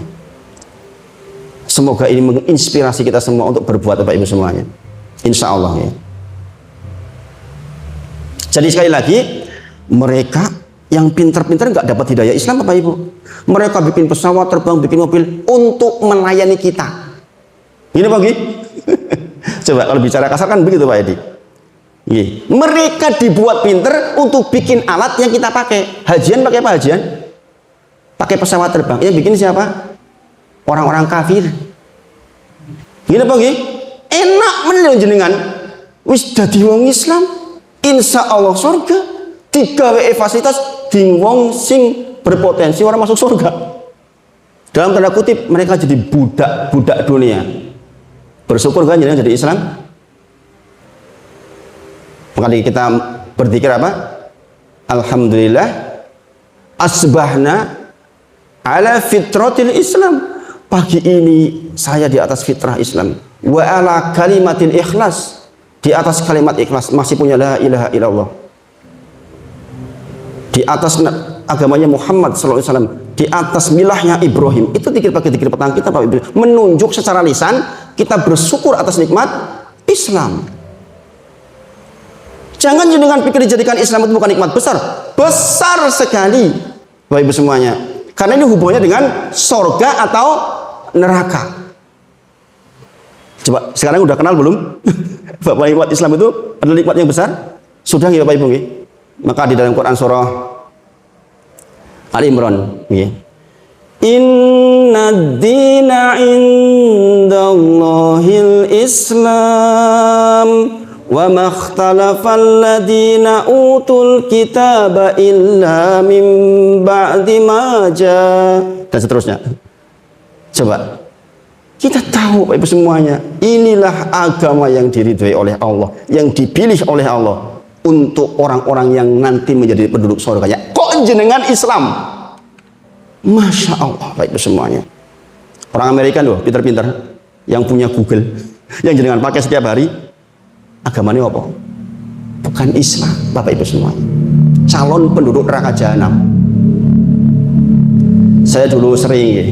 Semoga ini menginspirasi kita semua untuk berbuat Bapak Ibu semuanya. Insya Allah ya. Jadi sekali lagi, mereka yang pintar-pintar nggak dapat hidayah Islam Bapak Ibu. Mereka bikin pesawat terbang, bikin mobil untuk melayani kita. Gini Pak Gi? Coba kalau bicara kasar kan begitu Pak Edi. Mereka dibuat pinter untuk bikin alat yang kita pakai. Hajian pakai apa hajian? Pakai pesawat terbang. Yang bikin siapa? Orang-orang kafir. Gini Pak Gi? Enak menilai jenengan. Wis dadi wong Islam, insya Allah surga. Digawe fasilitas di wong sing berpotensi orang masuk surga. Dalam tanda kutip mereka jadi budak dunia. Bersyukur kan jenengan jadi Islam? Makanya kita berzikir apa? Alhamdulillah asbahna ala fitratil Islam. Pagi ini saya di atas fitrah Islam. Wa ala kalimatil ikhlas. Di atas kalimat ikhlas masih punya la ilaha illallah. Di atas agamanya Muhammad SAW. Di atas milahnya Ibrahim. Itu dikir pakai dikir petang kita Pak Ibu. Menunjuk secara lisan kita bersyukur atas nikmat Islam. Jangan dengan pikir dijadikan Islam itu bukan nikmat besar. Besar sekali Bapak Ibu semuanya. Karena ini hubungannya dengan sorga atau neraka. Coba sekarang udah kenal belum? Bapak Ibu Islam itu ada nikmat yang besar? Sudah nggih Bapak Ibu nggih? Maka di dalam Quran surah Ali Imran nggih. Inna ad-dina indallahil Islam. Wa makhtalafal ladina utul kitaba illa min ba'di ma dan seterusnya. Coba kita tahu Bapak Ibu semuanya, inilah agama yang diridhoi oleh Allah, yang dipilih oleh Allah untuk orang-orang yang nanti menjadi penduduk surganya. Kok jenengan Islam? Masya Allah Bapak Ibu semuanya. Orang Amerika loh, pintar-pintar, yang punya Google, yang jenengan pakai setiap hari. Agamanya apa? Bukan Islam Bapak Ibu semuanya. Calon penduduk neraka jahanam. Saya dulu sering ya,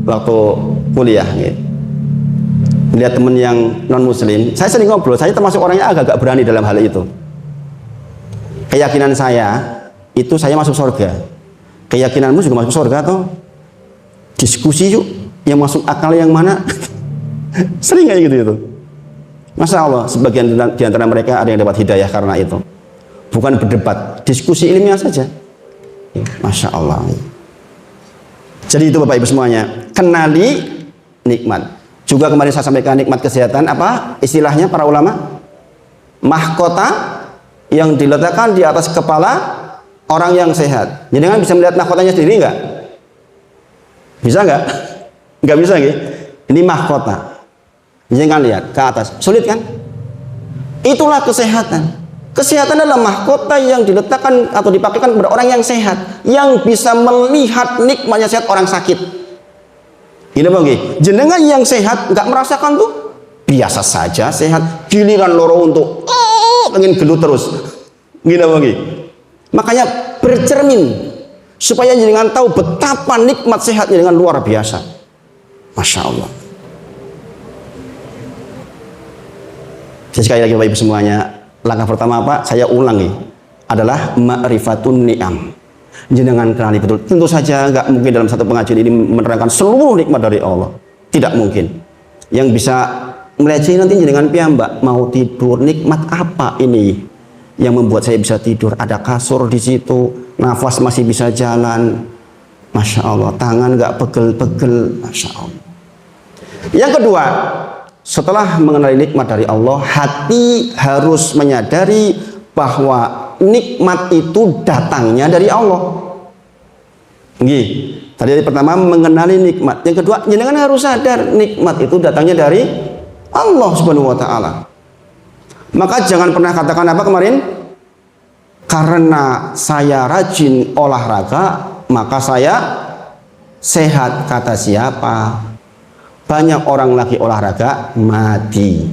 waktu kuliah ya, melihat teman yang non muslim, saya sering ngobrol. Saya termasuk orangnya agak-agak berani dalam hal itu. Keyakinan saya itu saya masuk surga. Keyakinanmu juga masuk surga atau diskusi yuk, yang masuk akal yang mana? Sering kayak gitu itu. Masya Allah, sebagian di antara mereka ada yang dapat hidayah karena itu. Bukan berdebat, diskusi ilmiah saja. Masya Allah. Jadi itu Bapak Ibu semuanya, kenali nikmat. Juga kemarin saya sampaikan nikmat kesehatan, apa istilahnya para ulama? Mahkota yang diletakkan di atas kepala orang yang sehat. Jadi kan bisa melihat mahkotanya sendiri nggak? Bisa nggak? Nggak bisa gitu. Ini mahkota. Jangan lihat ke atas. Sulit kan? Itulah kesehatan. Kesehatan adalah mahkota yang diletakkan atau dipakaikan kepada orang yang sehat, yang bisa melihat nikmatnya sehat orang sakit. Gini bang, jenengan yang sehat nggak merasakan tuh biasa saja sehat, giliran loro untuk pengen gelut terus. Gini bang, makanya bercermin supaya jenengan tahu betapa nikmat sehatnya dengan luar biasa. Masya Allah. Jadi sekali lagi Bapak Ibu semuanya, langkah pertama apa? Saya ulangi adalah ma'rifatun ni'am. Jenengan kenali betul. Tentu saja nggak mungkin dalam satu pengajian ini menerangkan seluruh nikmat dari Allah. Tidak mungkin. Yang bisa meleceh nanti jenengan piyambak. Mau tidur, nikmat apa ini yang membuat saya bisa tidur? Ada kasur di situ, nafas masih bisa jalan. Masya Allah, tangan nggak pegel-pegel. Masya Allah. Yang kedua, setelah mengenali nikmat dari Allah, hati harus menyadari bahwa nikmat itu datangnya dari Allah. Nggih. Tadi pertama mengenali nikmat. Yang kedua, jenengan harus sadar nikmat itu datangnya dari Allah Subhanahu wa taala. Maka jangan pernah katakan apa kemarin? Karena saya rajin olahraga, maka saya sehat. Kata siapa? Banyak orang lagi olahraga mati.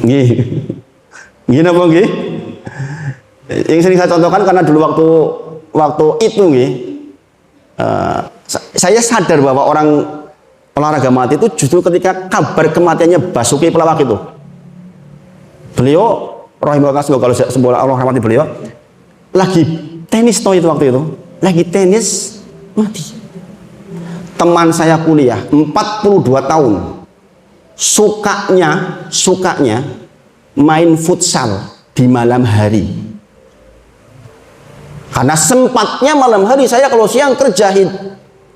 Nggih. Nggih napa nggih? Yang sering saya contohkan karena dulu waktu itu nggih, saya sadar bahwa orang olahraga mati itu justru ketika kabar kematiannya Basuki pelawak itu. Beliau rahimahullah, semoga Allah rahmati beliau, lagi tenis itu waktu itu, lagi tenis mati. Teman saya kuliah 42 tahun, sukanya main futsal di malam hari. Karena sempatnya malam hari, saya kalau siang kerja,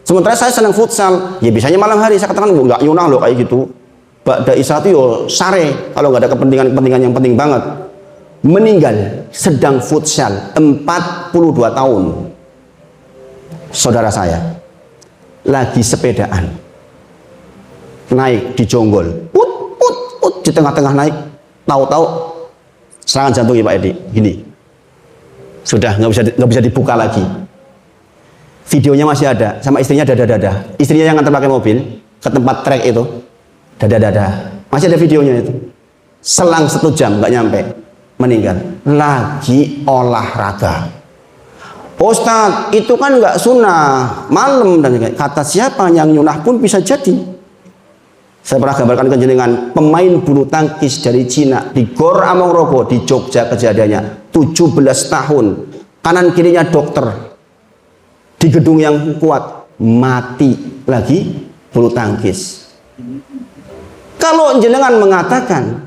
sementara saya senang futsal, ya bisanya malam hari. Saya katakan nggak yunah loh kayak gitu. Ba'da isati yo sare, kalau nggak ada kepentingan yang penting banget. Meninggal sedang futsal 42 tahun. Saudara saya lagi sepedaan, naik di jonggol, di tengah-tengah naik, tahu-tahu serangan jantung ya Pak Edi, gini. Sudah nggak bisa dibuka lagi. Videonya masih ada, sama istrinya dada-dada. Istrinya yang nganter pakai mobil ke tempat trek itu, dada-dada. Masih ada videonya itu. Selang 1 jam nggak nyampe, meninggal. Lagi olahraga. Ustadz, itu kan nggak sunnah, malam dan kata siapa yang nyunah pun bisa jadi. Saya pernah gambarkan ke jenengan pemain bulu tangkis dari Cina di Gor Amongrogo di Jogja kejadiannya, 17 tahun, kanan kirinya dokter, di gedung yang kuat, mati lagi bulu tangkis. Kalau jenengan mengatakan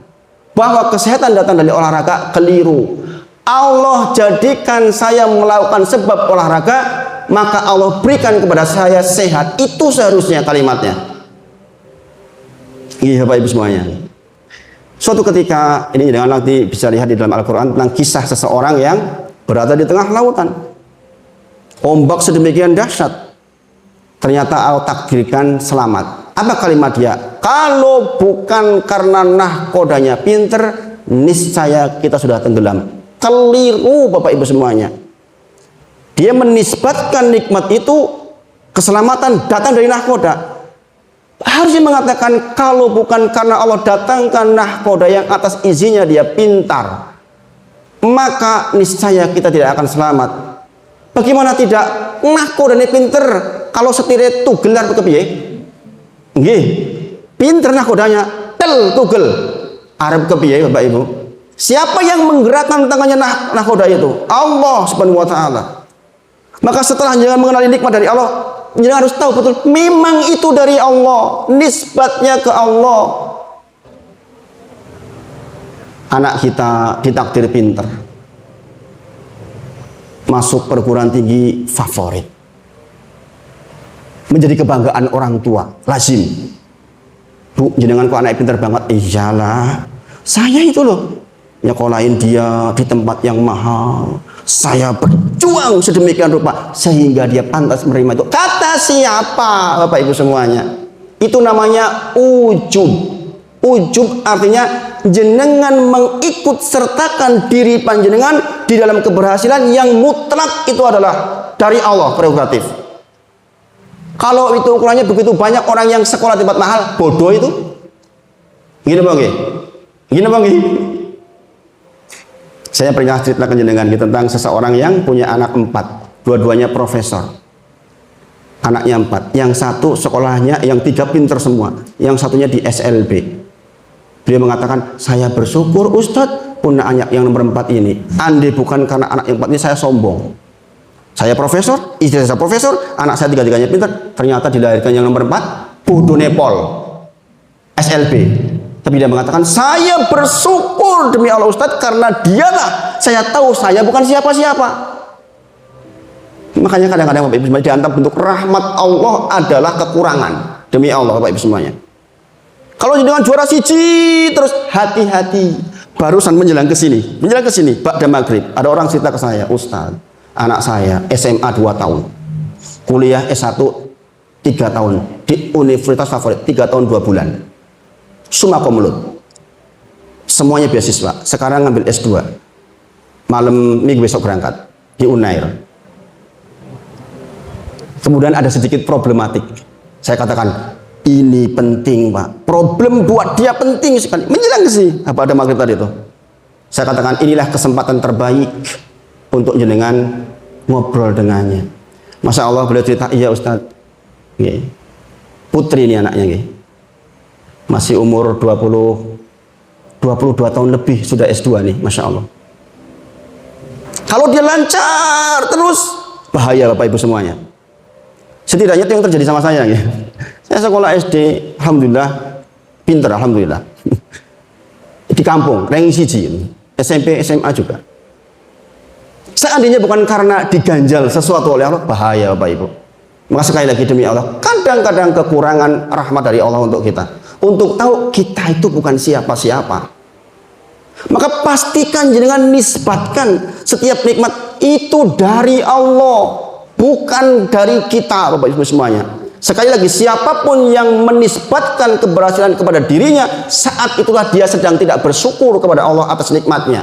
bahwa kesehatan datang dari olahraga, keliru. Allah jadikan saya melakukan sebab olahraga, maka Allah berikan kepada saya sehat. Itu seharusnya kalimatnya. Iya Bapak Ibu semuanya. Suatu ketika, ini jangan nanti bisa lihat di dalam Al-Quran tentang kisah seseorang yang berada di tengah lautan. Ombak sedemikian dahsyat, ternyata Allah takdirkan selamat. Apa kalimat dia? Kalau bukan karena nahkodanya pinter, niscaya kita sudah tenggelam. Keliru Bapak Ibu semuanya. Dia menisbatkan nikmat itu, keselamatan datang dari nahkoda. Harusnya mengatakan kalau bukan karena Allah datangkan nahkoda yang atas izinnya dia pintar, maka niscaya kita tidak akan selamat. Bagaimana tidak? Nahkoda ini pinter, kalau setirnya tugel arep kepiye? Nggih, pinter nahkodanya, tel tugel arep kepiye Bapak Ibu? Siapa yang menggerakkan tangannya nahkoda itu? Allah Subhanahu wa taala. Maka setelah jangan mengenali nikmat dari Allah, jangan harus tahu betul memang itu dari Allah, nisbatnya ke Allah. Anak kita ditakdir pinter, masuk perguruan tinggi favorit, menjadi kebanggaan orang tua, lazim. Bu, jenengan kok anak pintar banget. Iyalah, saya itu loh nyekolahin dia di tempat yang mahal. Saya berjuang sedemikian rupa sehingga dia pantas menerima itu. Kata siapa, Bapak Ibu semuanya? Itu namanya ujub. Ujub artinya jenengan mengikut sertakan diri panjenengan di dalam keberhasilan yang mutlak itu adalah dari Allah, prerogatif. Kalau itu ukurannya begitu banyak orang yang sekolah tempat mahal, bodoh itu. Gini bang, gini bang. Saya pernah ceritakan jenengan tentang seseorang yang punya anak 4, dua-duanya profesor. Anaknya 4, yang satu sekolahnya, yang 3 pinter semua, yang satunya di SLB. Beliau mengatakan, saya bersyukur Ustadz punya anak yang nomor 4 ini. Andai bukan karena anak yang 4 ini saya sombong. Saya profesor, istri saya profesor, anak saya 3-3-nya pinter, ternyata dilahirkan yang nomor 4, bodoh nepol, SLB. Tapi dia mengatakan, saya bersyukur demi Allah Ustadz karena dialah saya tahu saya bukan siapa-siapa. Makanya kadang-kadang Bapak Ibu semuanya diantara bentuk rahmat Allah adalah kekurangan demi Allah Bapak Ibu semuanya. Kalau dengan juara siji terus hati-hati. Barusan menjelang ke sini, ba'da maghrib ada orang cerita ke saya, Ustadz, anak saya SMA 2 tahun, kuliah S1 3 tahun di universitas favorit 3 tahun 2 bulan. Summa komlut, semuanya beasiswa. Sekarang ngambil S2, malam minggu besok berangkat di Unair. Kemudian ada sedikit problematik. Saya katakan ini penting Pak, problem buat dia penting sekali. Menjelang ke sini apa ada maghrib tadi itu, saya katakan inilah kesempatan terbaik untuk jenengan ngobrol dengannya. Masya Allah beliau cerita, iya Ustadz, putri ini anaknya, masih umur 22 tahun lebih, sudah S2 nih, Masya Allah. Kalau dia lancar terus, bahaya Bapak Ibu semuanya. Setidaknya itu yang terjadi sama saya. Saya sekolah SD, Alhamdulillah, pinter Alhamdulillah. Di kampung, ranking siji, SMP, SMA juga. Seandainya bukan karena diganjal sesuatu oleh Allah, bahaya Bapak Ibu. Maka sekali lagi demi Allah, kadang-kadang kekurangan rahmat dari Allah untuk kita. Untuk tahu kita itu bukan siapa-siapa. Maka pastikan jangan nisbatkan setiap nikmat itu dari Allah, bukan dari kita Bapak Ibu semuanya. Sekali lagi, siapapun yang menisbatkan keberhasilan kepada dirinya, saat itulah dia sedang tidak bersyukur kepada Allah atas nikmatnya.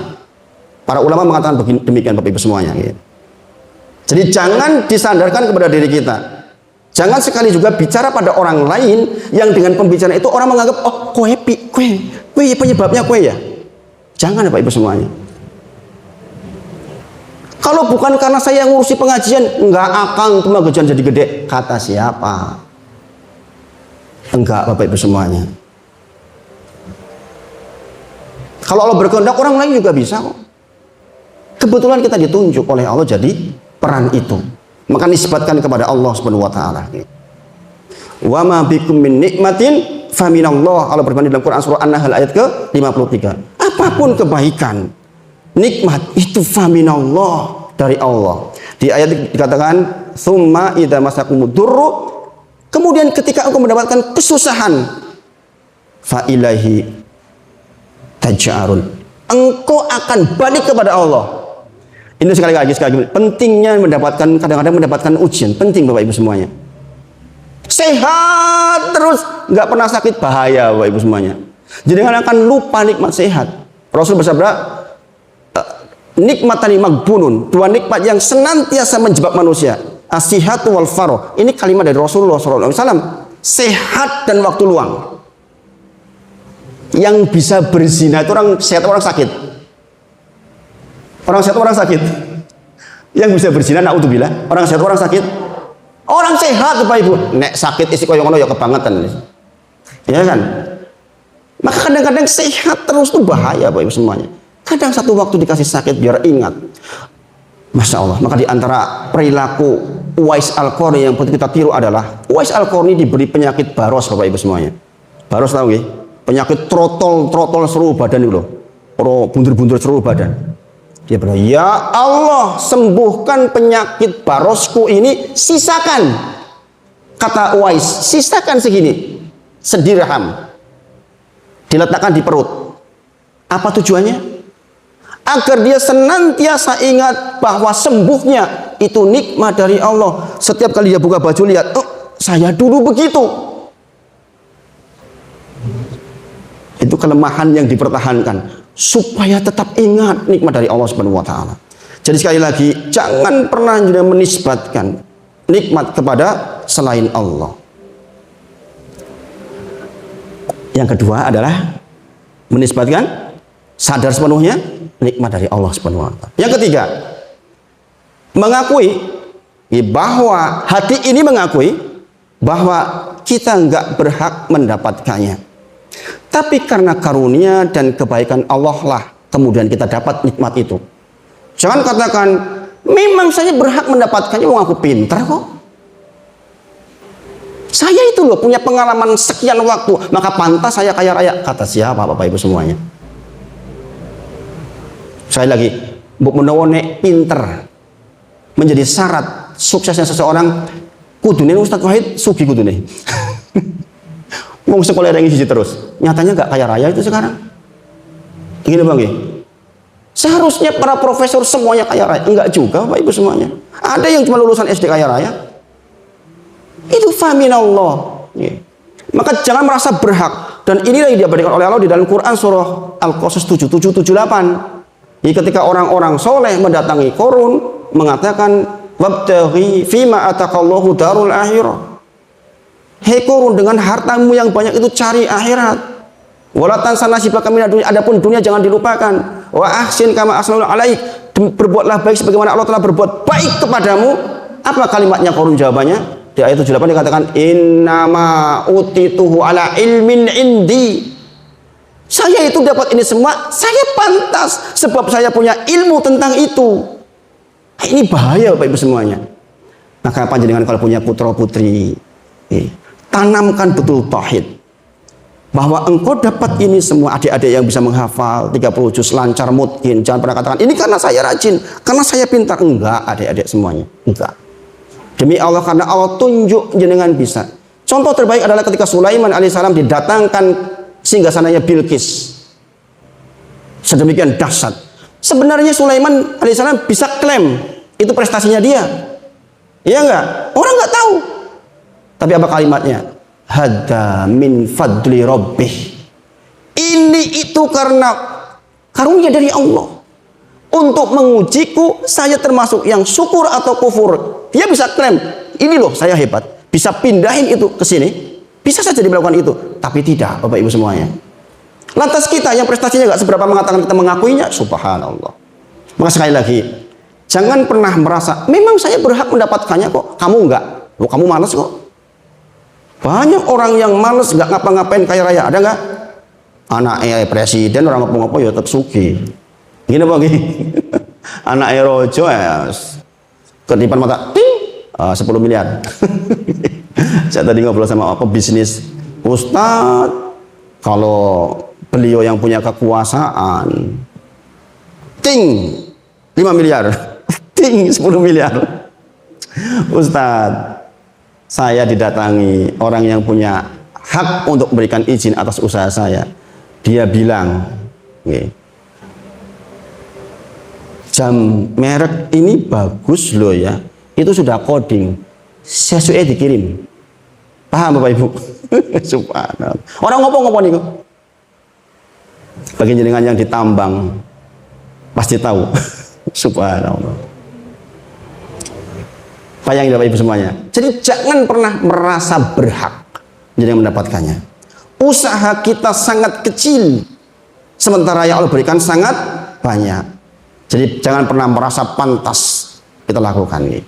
Para ulama mengatakan demikian Bapak Ibu semuanya. Jadi jangan disandarkan kepada diri kita. Jangan sekali juga bicara pada orang lain yang dengan pembicaraan itu orang menganggap, oh kue penyebabnya kue ya. Jangan Bapak Ibu semuanya. Kalau bukan karena saya ngurusi pengajian, enggak akan cuma gajian jadi gede. Kata siapa? Enggak Bapak Ibu semuanya. Kalau Allah berkehendak, orang lain juga bisa kok. Kebetulan kita ditunjuk oleh Allah jadi peran itu. Maka nisbatkan kepada Allah Subhanahu wa taala. Wa ma bikum min nikmatin faminallah. Allah berfirman dalam Quran surah An-Nahl ayat ke-53. Apapun kebaikan, nikmat itu faminallah, dari Allah. Di ayat dikatakan summa idza masakumud durru, kemudian ketika engkau mendapatkan kesusahan, fa ilaihi taj'arun, engkau akan balik kepada Allah. Ini sekali lagi pentingnya mendapatkan, kadang-kadang mendapatkan ujian, penting Bapak Ibu semuanya. Sehat terus, nggak pernah sakit, bahaya Bapak Ibu semuanya. Jadi akan lupa nikmat sehat. Rasul bersabda, nikmat tadi magbunun, 2 nikmat yang senantiasa menjebak manusia, as-sihhatu wal faroh. Ini kalimat dari Rasulullah SAW. Sehat dan waktu luang. Yang bisa berzina itu orang sehat, orang sakit. Orang sehat, orang sakit. Yang bisa berzina, naudzubillah. Orang sehat, orang sakit. Orang sehat Bapak Ibu, nek sakit isi koyo ngono ya kebangetan. Ya kan? Maka kadang-kadang sehat terus itu bahaya Bapak Ibu semuanya. Kadang satu waktu dikasih sakit biar ingat. Masya Allah. Maka di antara perilaku Uwais Al-Qarni yang perlu kita tiru adalah Uwais Al-Qarni diberi penyakit baros Bapak Ibu semuanya. Baros tahu nggih? Penyakit trotol seluruh badan itu loh. Bundur-bundur seluruh badan. Dia berkata, ya Allah, sembuhkan penyakit barosku ini, sisakan. Kata Uwais, sisakan segini, sedirham. diletakkan di perut. Apa tujuannya? Agar dia senantiasa ingat bahwa sembuhnya itu nikmat dari Allah. Setiap kali dia buka baju lihat, oh saya dulu begitu. Itu kelemahan yang dipertahankan supaya tetap ingat nikmat dari Allah Subhanahu wa taala. Jadi sekali lagi, jangan pernah menisbatkan nikmat kepada selain Allah. Yang kedua adalah menisbatkan sadar sepenuhnya nikmat dari Allah Subhanahu wa taala. Yang ketiga, mengakui bahwa hati ini mengakui bahwa kita enggak berhak mendapatkannya. Tapi karena karunia dan kebaikan Allah lah kemudian kita dapat nikmat itu. Jangan katakan, memang saya berhak mendapatkannya, wong aku pintar kok. Saya itu loh punya pengalaman sekian waktu, maka pantas saya kaya raya. Kata siapa Bapak Ibu semuanya? Saya lagi, mbok menawa nek pinter menjadi syarat suksesnya seseorang, kudune Ustaz Wahid sugi kudune. Wong sekolah yang isi terus, nyatanya nggak kaya raya itu sekarang. Gini bang, seharusnya para profesor semuanya kaya raya, enggak juga Bapak Ibu semuanya. Ada yang cuma lulusan SD kaya raya. Itu faminallah. Maka jangan merasa berhak. Dan inilah yang diabadikan oleh Allah di dalam Quran surah Al-Qasas 7778. Ketika orang-orang soleh mendatangi Qarun mengatakan, wabtaghi fima atakallahu darul akhirah. Hei Qarun, dengan hartamu yang banyak itu cari akhirat. Wala tansa nasibaka minad dunya, adapun dunia jangan dilupakan. Wa ahsin kama ahsanallahu alaik, berbuatlah baik sebagaimana Allah telah berbuat baik kepadamu. Apa kalimatnya Qarun jawabannya? Di ayat 78 dikatakan, innama utituhu ala ilmin indi. Saya itu dapat ini semua, saya pantas sebab saya punya ilmu tentang itu. Ini bahaya Bapak Ibu semuanya. Maka panjenengan kalau punya putra putri, tanamkan betul tauhid. Bahwa engkau dapat ini semua, adik-adik yang bisa menghafal 30 juz lancar mungkin. Jangan pernah katakan, ini karena saya rajin, karena saya pintar. Enggak, adik-adik semuanya. Enggak. Demi Allah, karena Allah tunjuk jenengan bisa. Contoh terbaik adalah ketika Sulaiman alaihissalam didatangkan singgasananya Bilqis. Sedemikian dahsyat. Sebenarnya Sulaiman alaihissalam bisa klaim itu prestasinya dia. Iya enggak? Orang enggak tahu. Tapi apa kalimatnya? Hadza min fadli rabbih. Ini itu karena karunia dari Allah. Untuk mengujiku, saya termasuk yang syukur atau kufur. Dia bisa klaim, ini loh saya hebat. Bisa pindahin itu ke sini. Bisa saja dilakukan itu. Tapi tidak Bapak Ibu semuanya. Lantas kita yang prestasinya nggak seberapa mengatakan kita mengakuinya, subhanallah. Maka sekali lagi, jangan pernah merasa, memang saya berhak mendapatkannya kok. Kamu enggak. Loh, kamu malas kok. Banyak orang yang malas nggak ngapa-ngapain kaya raya. Ada nggak? Anak presiden orang ngapa-ngapa ya tetap sugi. Gini apa gini? Anak rojo ya ketipan mata, 10 miliar. Saya tadi ngobrol sama bisnis Ustadz, kalau beliau yang punya kekuasaan, ting 5 miliar, ting 10 miliar. Ustadz, saya didatangi orang yang punya hak untuk memberikan izin atas usaha saya. Dia bilang, jam merek ini bagus loh ya, itu sudah coding, sesuai dikirim. Paham Bapak Ibu? Subhanallah. Orang ngopo-ngopo nih kok. Bagi jenengan yang ditambang pasti tahu. Subhanallah. Bayangin Bapak Ibu semuanya. Jadi jangan pernah merasa berhak jadi mendapatkannya. Usaha kita sangat kecil, sementara yang Allah berikan sangat banyak. Jadi jangan pernah merasa pantas kita lakukan ini.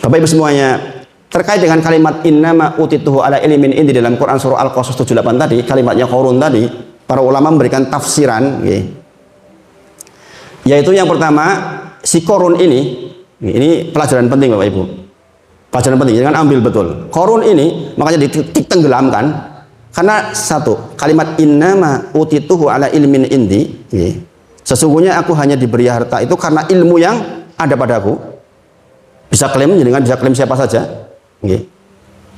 Bapak Ibu semuanya, terkait dengan kalimat innama utituhu ala ilmin indi dalam Quran surah Al-Qasas 78 tadi, kalimatnya Qarun tadi, para ulama memberikan tafsiran, yaitu yang pertama, si Qarun ini pelajaran penting Bapak Ibu. Pelajaran penting, jangan ambil betul. Qarun ini makanya ditenggelamkan karena satu, kalimat innama utituhu ala ilmin indi, sesungguhnya aku hanya diberi harta itu karena ilmu yang ada padaku. Bisa klaim, jangan bisa klaim siapa saja.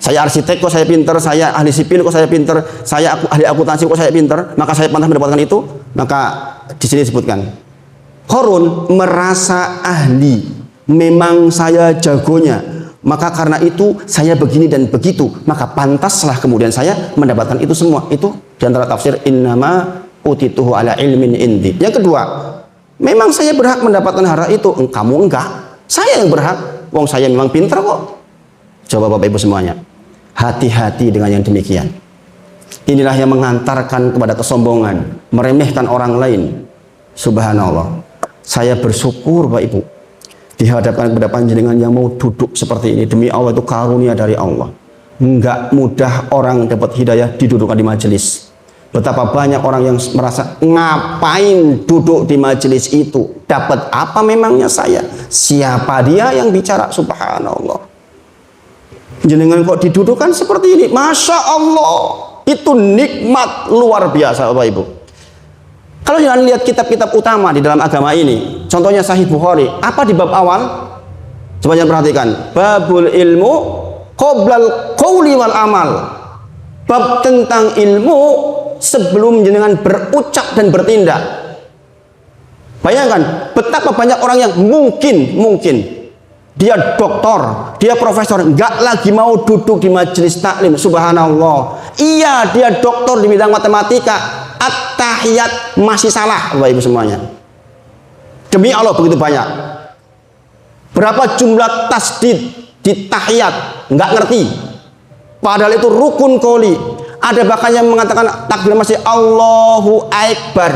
Saya arsitek kok saya pinter, saya ahli sipil kok saya pinter, saya ahli akuntansi kok saya pinter, maka saya pantas mendapatkan itu. Maka di sini disebutkan Qarun merasa ahli, memang saya jagonya, maka karena itu saya begini dan begitu, maka pantaslah kemudian saya mendapatkan itu semua. Itu diantara tafsir innama utituhu ala ilmin indi. Yang kedua, memang saya berhak mendapatkan harta itu, kamu enggak, saya yang berhak, wong saya memang pinter kok. Coba Bapak Ibu semuanya, hati-hati dengan yang demikian. Inilah yang mengantarkan kepada kesombongan, meremehkan orang lain. Subhanallah, saya bersyukur Bapak Ibu dihadapkan kepada panjenengan yang mau duduk seperti ini. Demi Allah, itu karunia dari Allah. Enggak mudah orang dapat hidayah didudukkan di majelis. Betapa banyak orang yang merasa ngapain duduk di majelis itu, dapat apa memangnya saya, siapa dia yang bicara. Subhanallah, jenengan kok didudukkan seperti ini, Masya Allah, itu nikmat luar biasa Bapak Ibu. Kalau jangan lihat kitab-kitab utama di dalam agama ini, contohnya Sahih Bukhari, apa di bab awal? Coba jangan perhatikan, babul ilmu qoblal qawli wal amal, bab tentang ilmu sebelum jenengan berucap dan bertindak. Bayangkan betapa banyak orang yang mungkin dia doktor, dia profesor, nggak lagi mau duduk di majelis taklim. Subhanallah, iya dia doktor di bidang matematika, at-tahiyat masih salah Bapak Ibu semuanya. Demi Allah begitu banyak. Berapa jumlah tasdid di tahiyat nggak ngerti, padahal itu rukun qoli. Ada bahkan yang mengatakan takbir masih Allahu Akbar,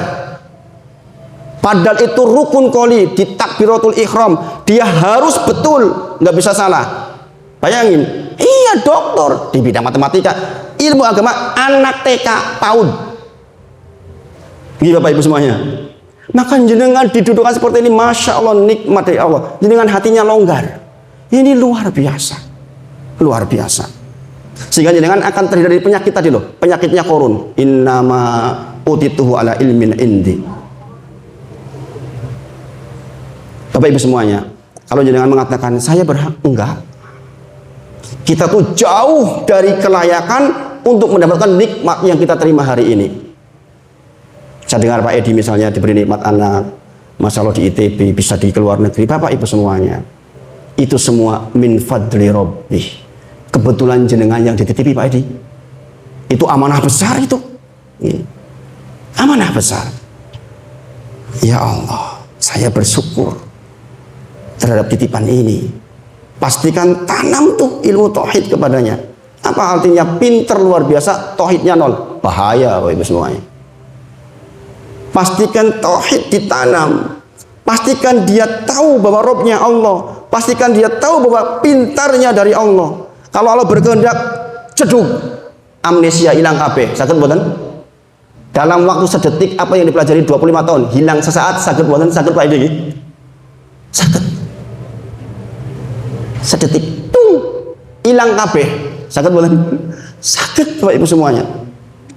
padahal itu rukun qoli di takbiratul ihram, dia harus betul, nggak bisa salah. Bayangin, iya doktor di bidang matematika, ilmu agama, anak TK tahun. Gila Bapak Ibu semuanya. Maka jenengan didudukkan seperti ini, Masya Allah, nikmat dari Allah. Jenengan hatinya longgar. Ini luar biasa, luar biasa. Sehingga jenengan akan terhindar dari penyakit tadi loh, penyakitnya Qarun. Innama utituhu ala ilmin indi. Bapak Ibu semuanya, kalau jenengan mengatakan saya berhak, enggak. Kita tuh jauh dari kelayakan untuk mendapatkan nikmat yang kita terima hari ini. Saya dengar Pak Edi misalnya diberi nikmat anak, Masya Allah di ITB, bisa di luar negeri. Bapak Ibu semuanya, itu semua min fadli Rabbih. Kebetulan jenengan yang dititipi Pak Edi, itu amanah besar itu. Amanah besar. Ya Allah, saya bersyukur terhadap titipan ini. Pastikan tanam tuh ilmu tauhid kepadanya. Apa artinya? Pinter luar biasa, tauhidnya nol, bahaya Bapak Ibu semuanya. Pastikan tauhid ditanam, pastikan dia tahu bahwa Robnya Allah, pastikan dia tahu bahwa pintarnya dari Allah. Kalau Allah berkehendak ceduk, amnesia hilang kabeh, sakit buatan? Dalam waktu sedetik apa yang dipelajari 25 tahun hilang sesaat, sakit buatan? Sakit Pak Edi? Sakit. Sedetik tung hilang kabeh, sakit buatan? Sakit Bapak Ibu semuanya.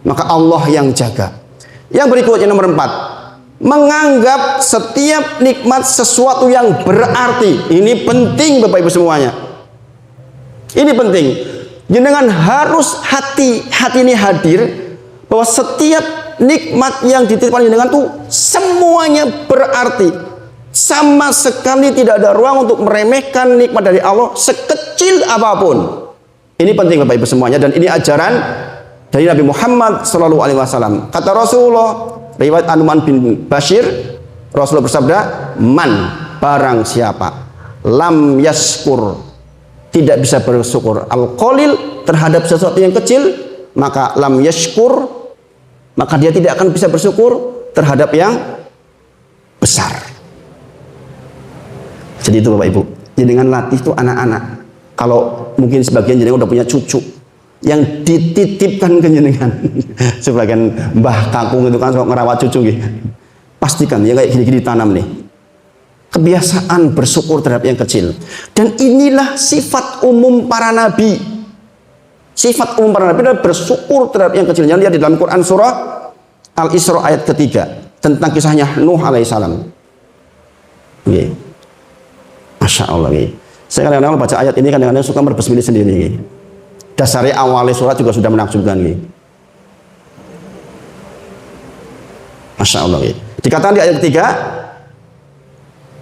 Maka Allah yang jaga. Yang berikutnya nomor 4, menganggap setiap nikmat sesuatu yang berarti. Ini penting Bapak Ibu semuanya. Ini penting. Jenengan harus hati ini hadir bahwa setiap nikmat yang dititipkan jenengan itu semuanya berarti. Sama sekali tidak ada ruang untuk meremehkan nikmat dari Allah sekecil apapun. Ini penting Bapak Ibu semuanya, dan ini ajaran dari Nabi Muhammad SAW. Kata Rasulullah, riwayat An-Nu'man bin Bashir, Rasulullah bersabda, man, barang siapa lam yaskur, tidak bisa bersyukur al-qalil, terhadap sesuatu yang kecil, maka lam yashkur, maka dia tidak akan bisa bersyukur terhadap yang besar. Jadi itu Bapak Ibu, jenengan latih itu anak-anak. Kalau mungkin sebagian jenengan udah punya cucu yang dititipkan ke jenengan, sebagian mbah kakung itu kan ngerawat cucu gitu. Pastikan ya kayak gini-gini tanam nih, kebiasaan bersyukur terhadap yang kecil. Dan inilah sifat umum para nabi. Sifat umum para nabi adalah bersyukur terhadap yang kecil. Yang lihat di dalam Quran surah Al-Isra ayat ketiga tentang kisahnya Nuh alaihissalam. Masya Allah. Saya kadang-kadang baca ayat ini kadang-kadang suka berbesmillah sendiri. Dasarnya awalnya surat juga sudah menakjubkan gitu. Masya Allah gitu. Dikatakan di ayat ketiga,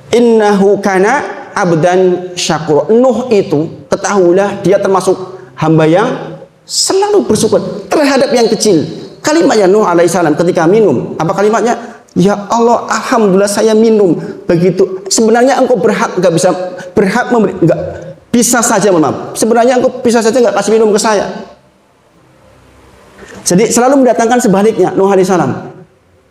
innahu kana abdan syakur. Nuh itu, ketahuilah dia termasuk hamba yang selalu bersyukur terhadap yang kecil. Kalimatnya Nuh alaihissalam ketika minum, apa kalimatnya? Ya Allah, alhamdulillah saya minum. Begitu. Sebenarnya engkau nggak memberi, nggak bisa saja, maaf. Sebenarnya engkau bisa saja nggak kasih minum ke saya. Jadi selalu mendatangkan sebaliknya Nuh alaihissalam.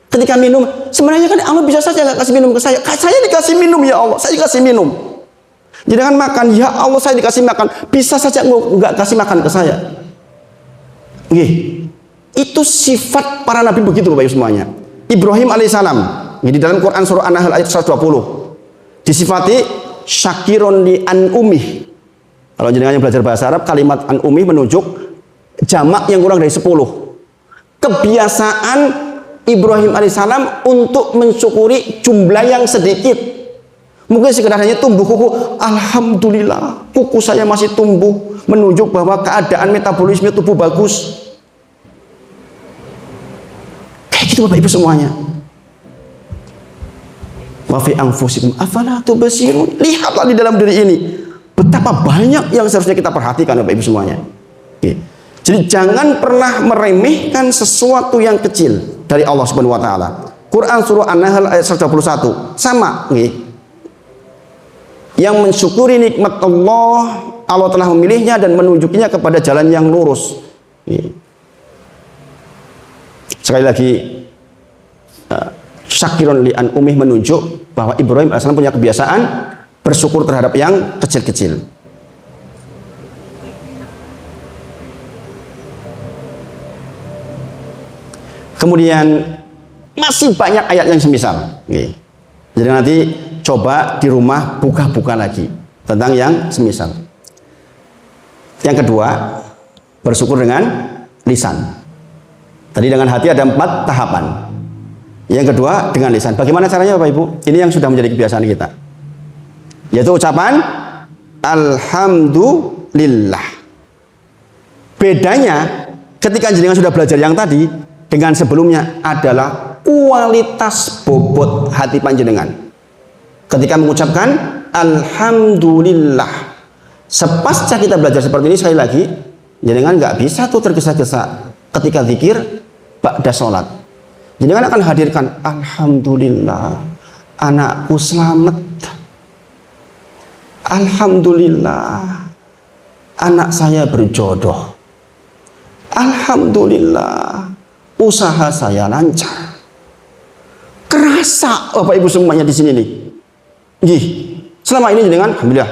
Ketika minum, sebenarnya kan Allah bisa saja nggak kasih minum ke saya. Saya dikasih minum ya Allah, saya dikasih minum. Jangan makan, ya Allah saya dikasih makan. Bisa saja nggak kasih makan ke saya. Itu sifat para nabi begitu Bapak Ibu semuanya. Ibrahim alaihissalam, di dalam Quran surah An-Nahl ayat 120, disifati syakirun li an umih. Kalau jenengan yang belajar bahasa Arab, kalimat an umih menunjuk jamak yang kurang dari 10. Kebiasaan Ibrahim alaihissalam untuk mensyukuri jumlah yang sedikit. Mungkin sekedar hanya tumbuh kuku, alhamdulillah kuku saya masih tumbuh, menunjuk bahwa keadaan metabolisme tubuh bagus. Kayak gitu Bapak Ibu semuanya. Wa fi anfusikum afala tubsirun. Lihatlah di dalam diri ini betapa banyak yang seharusnya kita perhatikan Bapak Ibu semuanya. Oke. Jadi jangan pernah meremehkan sesuatu yang kecil dari Allah Subhanahu wa taala. Quran surah An-Nahl ayat 121. Sama, nggih. Yang mensyukuri nikmat Allah, Allah telah memilihnya dan menunjukinya kepada jalan yang lurus. Nggih. Sekali lagi, syakirun li an umih menunjuk bahwa Ibrahim AS punya kebiasaan bersyukur terhadap yang kecil-kecil. Kemudian masih banyak ayat yang semisal. Jadi nanti coba di rumah buka-buka lagi tentang yang semisal. Yang kedua, bersyukur dengan lisan. Tadi dengan hati ada 4 tahapan. Yang kedua dengan lisan. Bagaimana caranya Bapak Ibu? Ini yang sudah menjadi kebiasaan kita. Yaitu ucapan alhamdulillah. Bedanya ketika jenengan sudah belajar yang tadi dengan sebelumnya adalah kualitas bobot hati panjenengan. Ketika mengucapkan alhamdulillah, sepasca kita belajar seperti ini, sekali lagi jenengan nggak bisa tuh tergesa-gesa ketika zikir ba'da sholat. Jenengan akan hadirkan alhamdulillah anakku selamat, alhamdulillah anak saya berjodoh, alhamdulillah usaha saya lancar. Kerasa Bapak Ibu semuanya di sini nih. Gih, selama ini dengan alhamdulillah,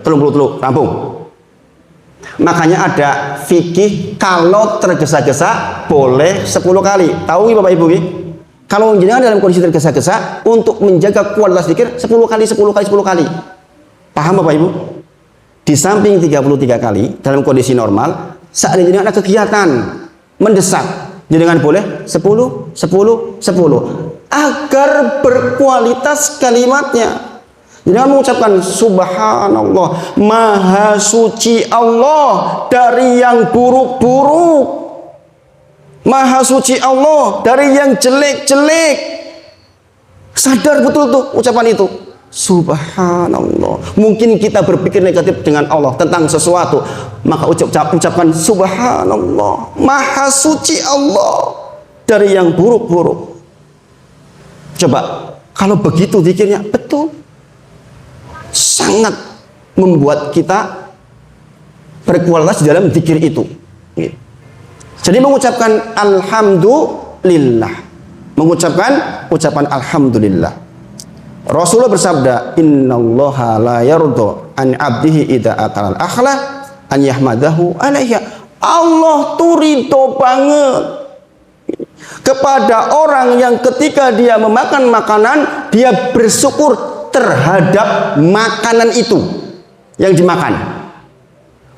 telung rampung. Makanya ada fikih kalau tergesa-gesa boleh 10 kali. Tahu Bapak Ibu? Kalau jenengan dalam kondisi tergesa-gesa untuk menjaga kualitas zikir 10 kali. Paham Bapak Ibu? Di samping 33 kali dalam kondisi normal, saat ini jenengan ada kegiatan mendesak, jenengan boleh 10 agar berkualitas kalimatnya. Jangan mengucapkan subhanallah, maha suci Allah dari yang buruk-buruk, maha suci Allah dari yang jelek-jelek. Sadar betul tuh ucapan itu, subhanallah. Mungkin kita berpikir negatif dengan Allah tentang sesuatu, maka ucapkan subhanallah, maha suci Allah dari yang buruk-buruk. Coba kalau begitu zikirnya betul, sangat membuat kita berkualitas di dalam zikir itu. Jadi mengucapkan alhamdulillah, mengucapkan ucapan alhamdulillah. Rasulullah bersabda, innallaha la yarda an abdihi idza akala al-akhla an yahmadahu alaiha. Allah tuh ridho banget kepada orang yang ketika dia memakan makanan, dia bersyukur terhadap makanan itu yang dimakan.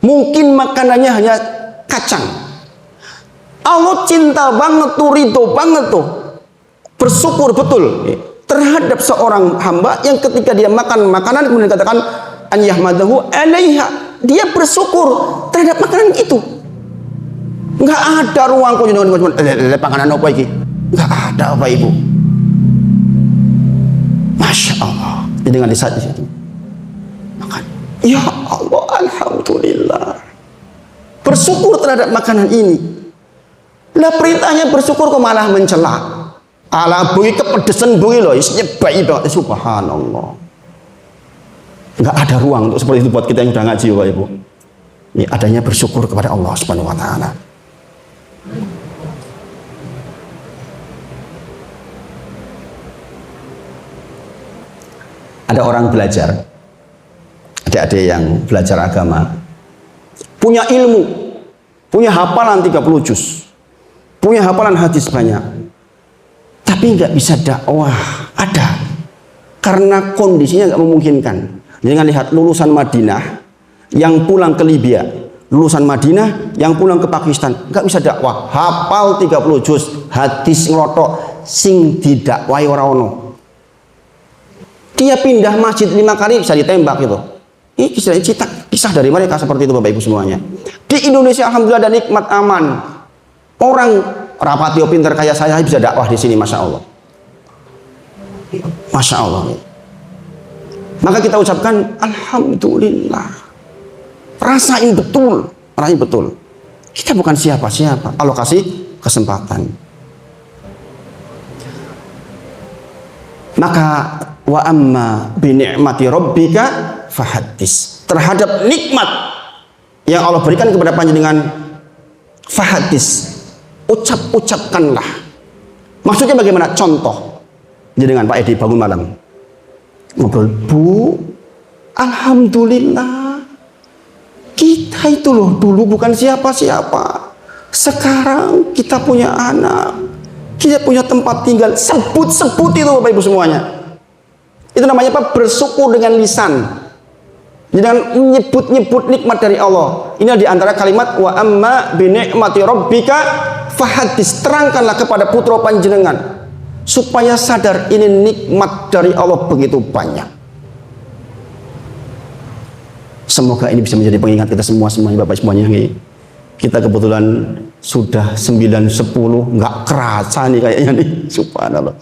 Mungkin makanannya hanya kacang. Allah cinta banget tuh, ridho banget tuh, bersyukur betul terhadap seorang hamba yang ketika dia makan makanan kemudian katakan an yahmadahu alaiha, dia bersyukur terhadap makanan itu. Nggak ada ruang kok panganan apa iki? Nggak ada Bapak Ibu. Masya Allah. Dengan di saat itu makan. Ya Allah, alhamdulillah. Bersyukur terhadap makanan ini. Lah perintahnya bersyukur kok malah mencela. Ala bui kepedesan bui loh, isinya bayi banget. Subhanallah. Nggak ada ruang untuk seperti itu buat kita yang udah ngaji Bapak Ibu. Ini adanya bersyukur kepada Allah Subhanahu wa taala. Ada orang belajar, adik-adik yang belajar agama, punya ilmu, punya hafalan 30 juz, punya hafalan hadis banyak, tapi nggak bisa dakwah. Ada, karena kondisinya nggak memungkinkan. Jangan lihat lulusan Madinah yang pulang ke Libya, lulusan Madinah yang pulang ke Pakistan, nggak bisa dakwah. Hafal 30 juz, hadis ngelotok, sing didakwai ora ono. Dia pindah masjid 5 kali bisa ditembak itu. Ini kisah dari mereka seperti itu Bapak Ibu semuanya. Di Indonesia alhamdulillah ada nikmat aman. Orang rapatio pinter kayak saya bisa dakwah di sini, masya Allah. Masya Allah. Maka kita ucapkan alhamdulillah. Rasain betul, rasain betul. Kita bukan siapa-siapa. Allah kasih kesempatan. Maka wa amma bi ni'mati rabbika fahaddis. Terhadap nikmat yang Allah berikan kepada panjenengan, fahaddis, ucapkanlah. Maksudnya bagaimana? Contoh, dengan Pak Edi bangun malam ngobrol, Bu, alhamdulillah kita itu loh dulu bukan siapa-siapa, sekarang kita punya anak, kita punya tempat tinggal. Sebut itu Bapak Ibu semuanya. Itu namanya apa? Bersyukur dengan lisan, dengan nyebut nikmat dari Allah. Ini diantara kalimat wa amma bi ni'mati rabbika fahaddis. Terangkanlah kepada putra panjenengan supaya sadar ini nikmat dari Allah begitu banyak. Semoga ini bisa menjadi pengingat kita semuanya Bapak semuanya. Kita kebetulan sudah 9-10, nggak kerasa nih kayaknya nih, subhanallah.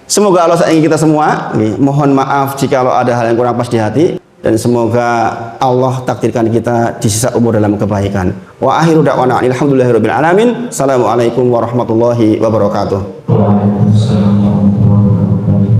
Semoga Allah sayangi kita semua. Mohon maaf jika ada hal yang kurang pas di hati, dan semoga Allah takdirkan kita di sisa umur dalam kebaikan. Wa akhiru da'wana alhamdulillahirabbil alamin. Assalamualaikum warahmatullahi wabarakatuh.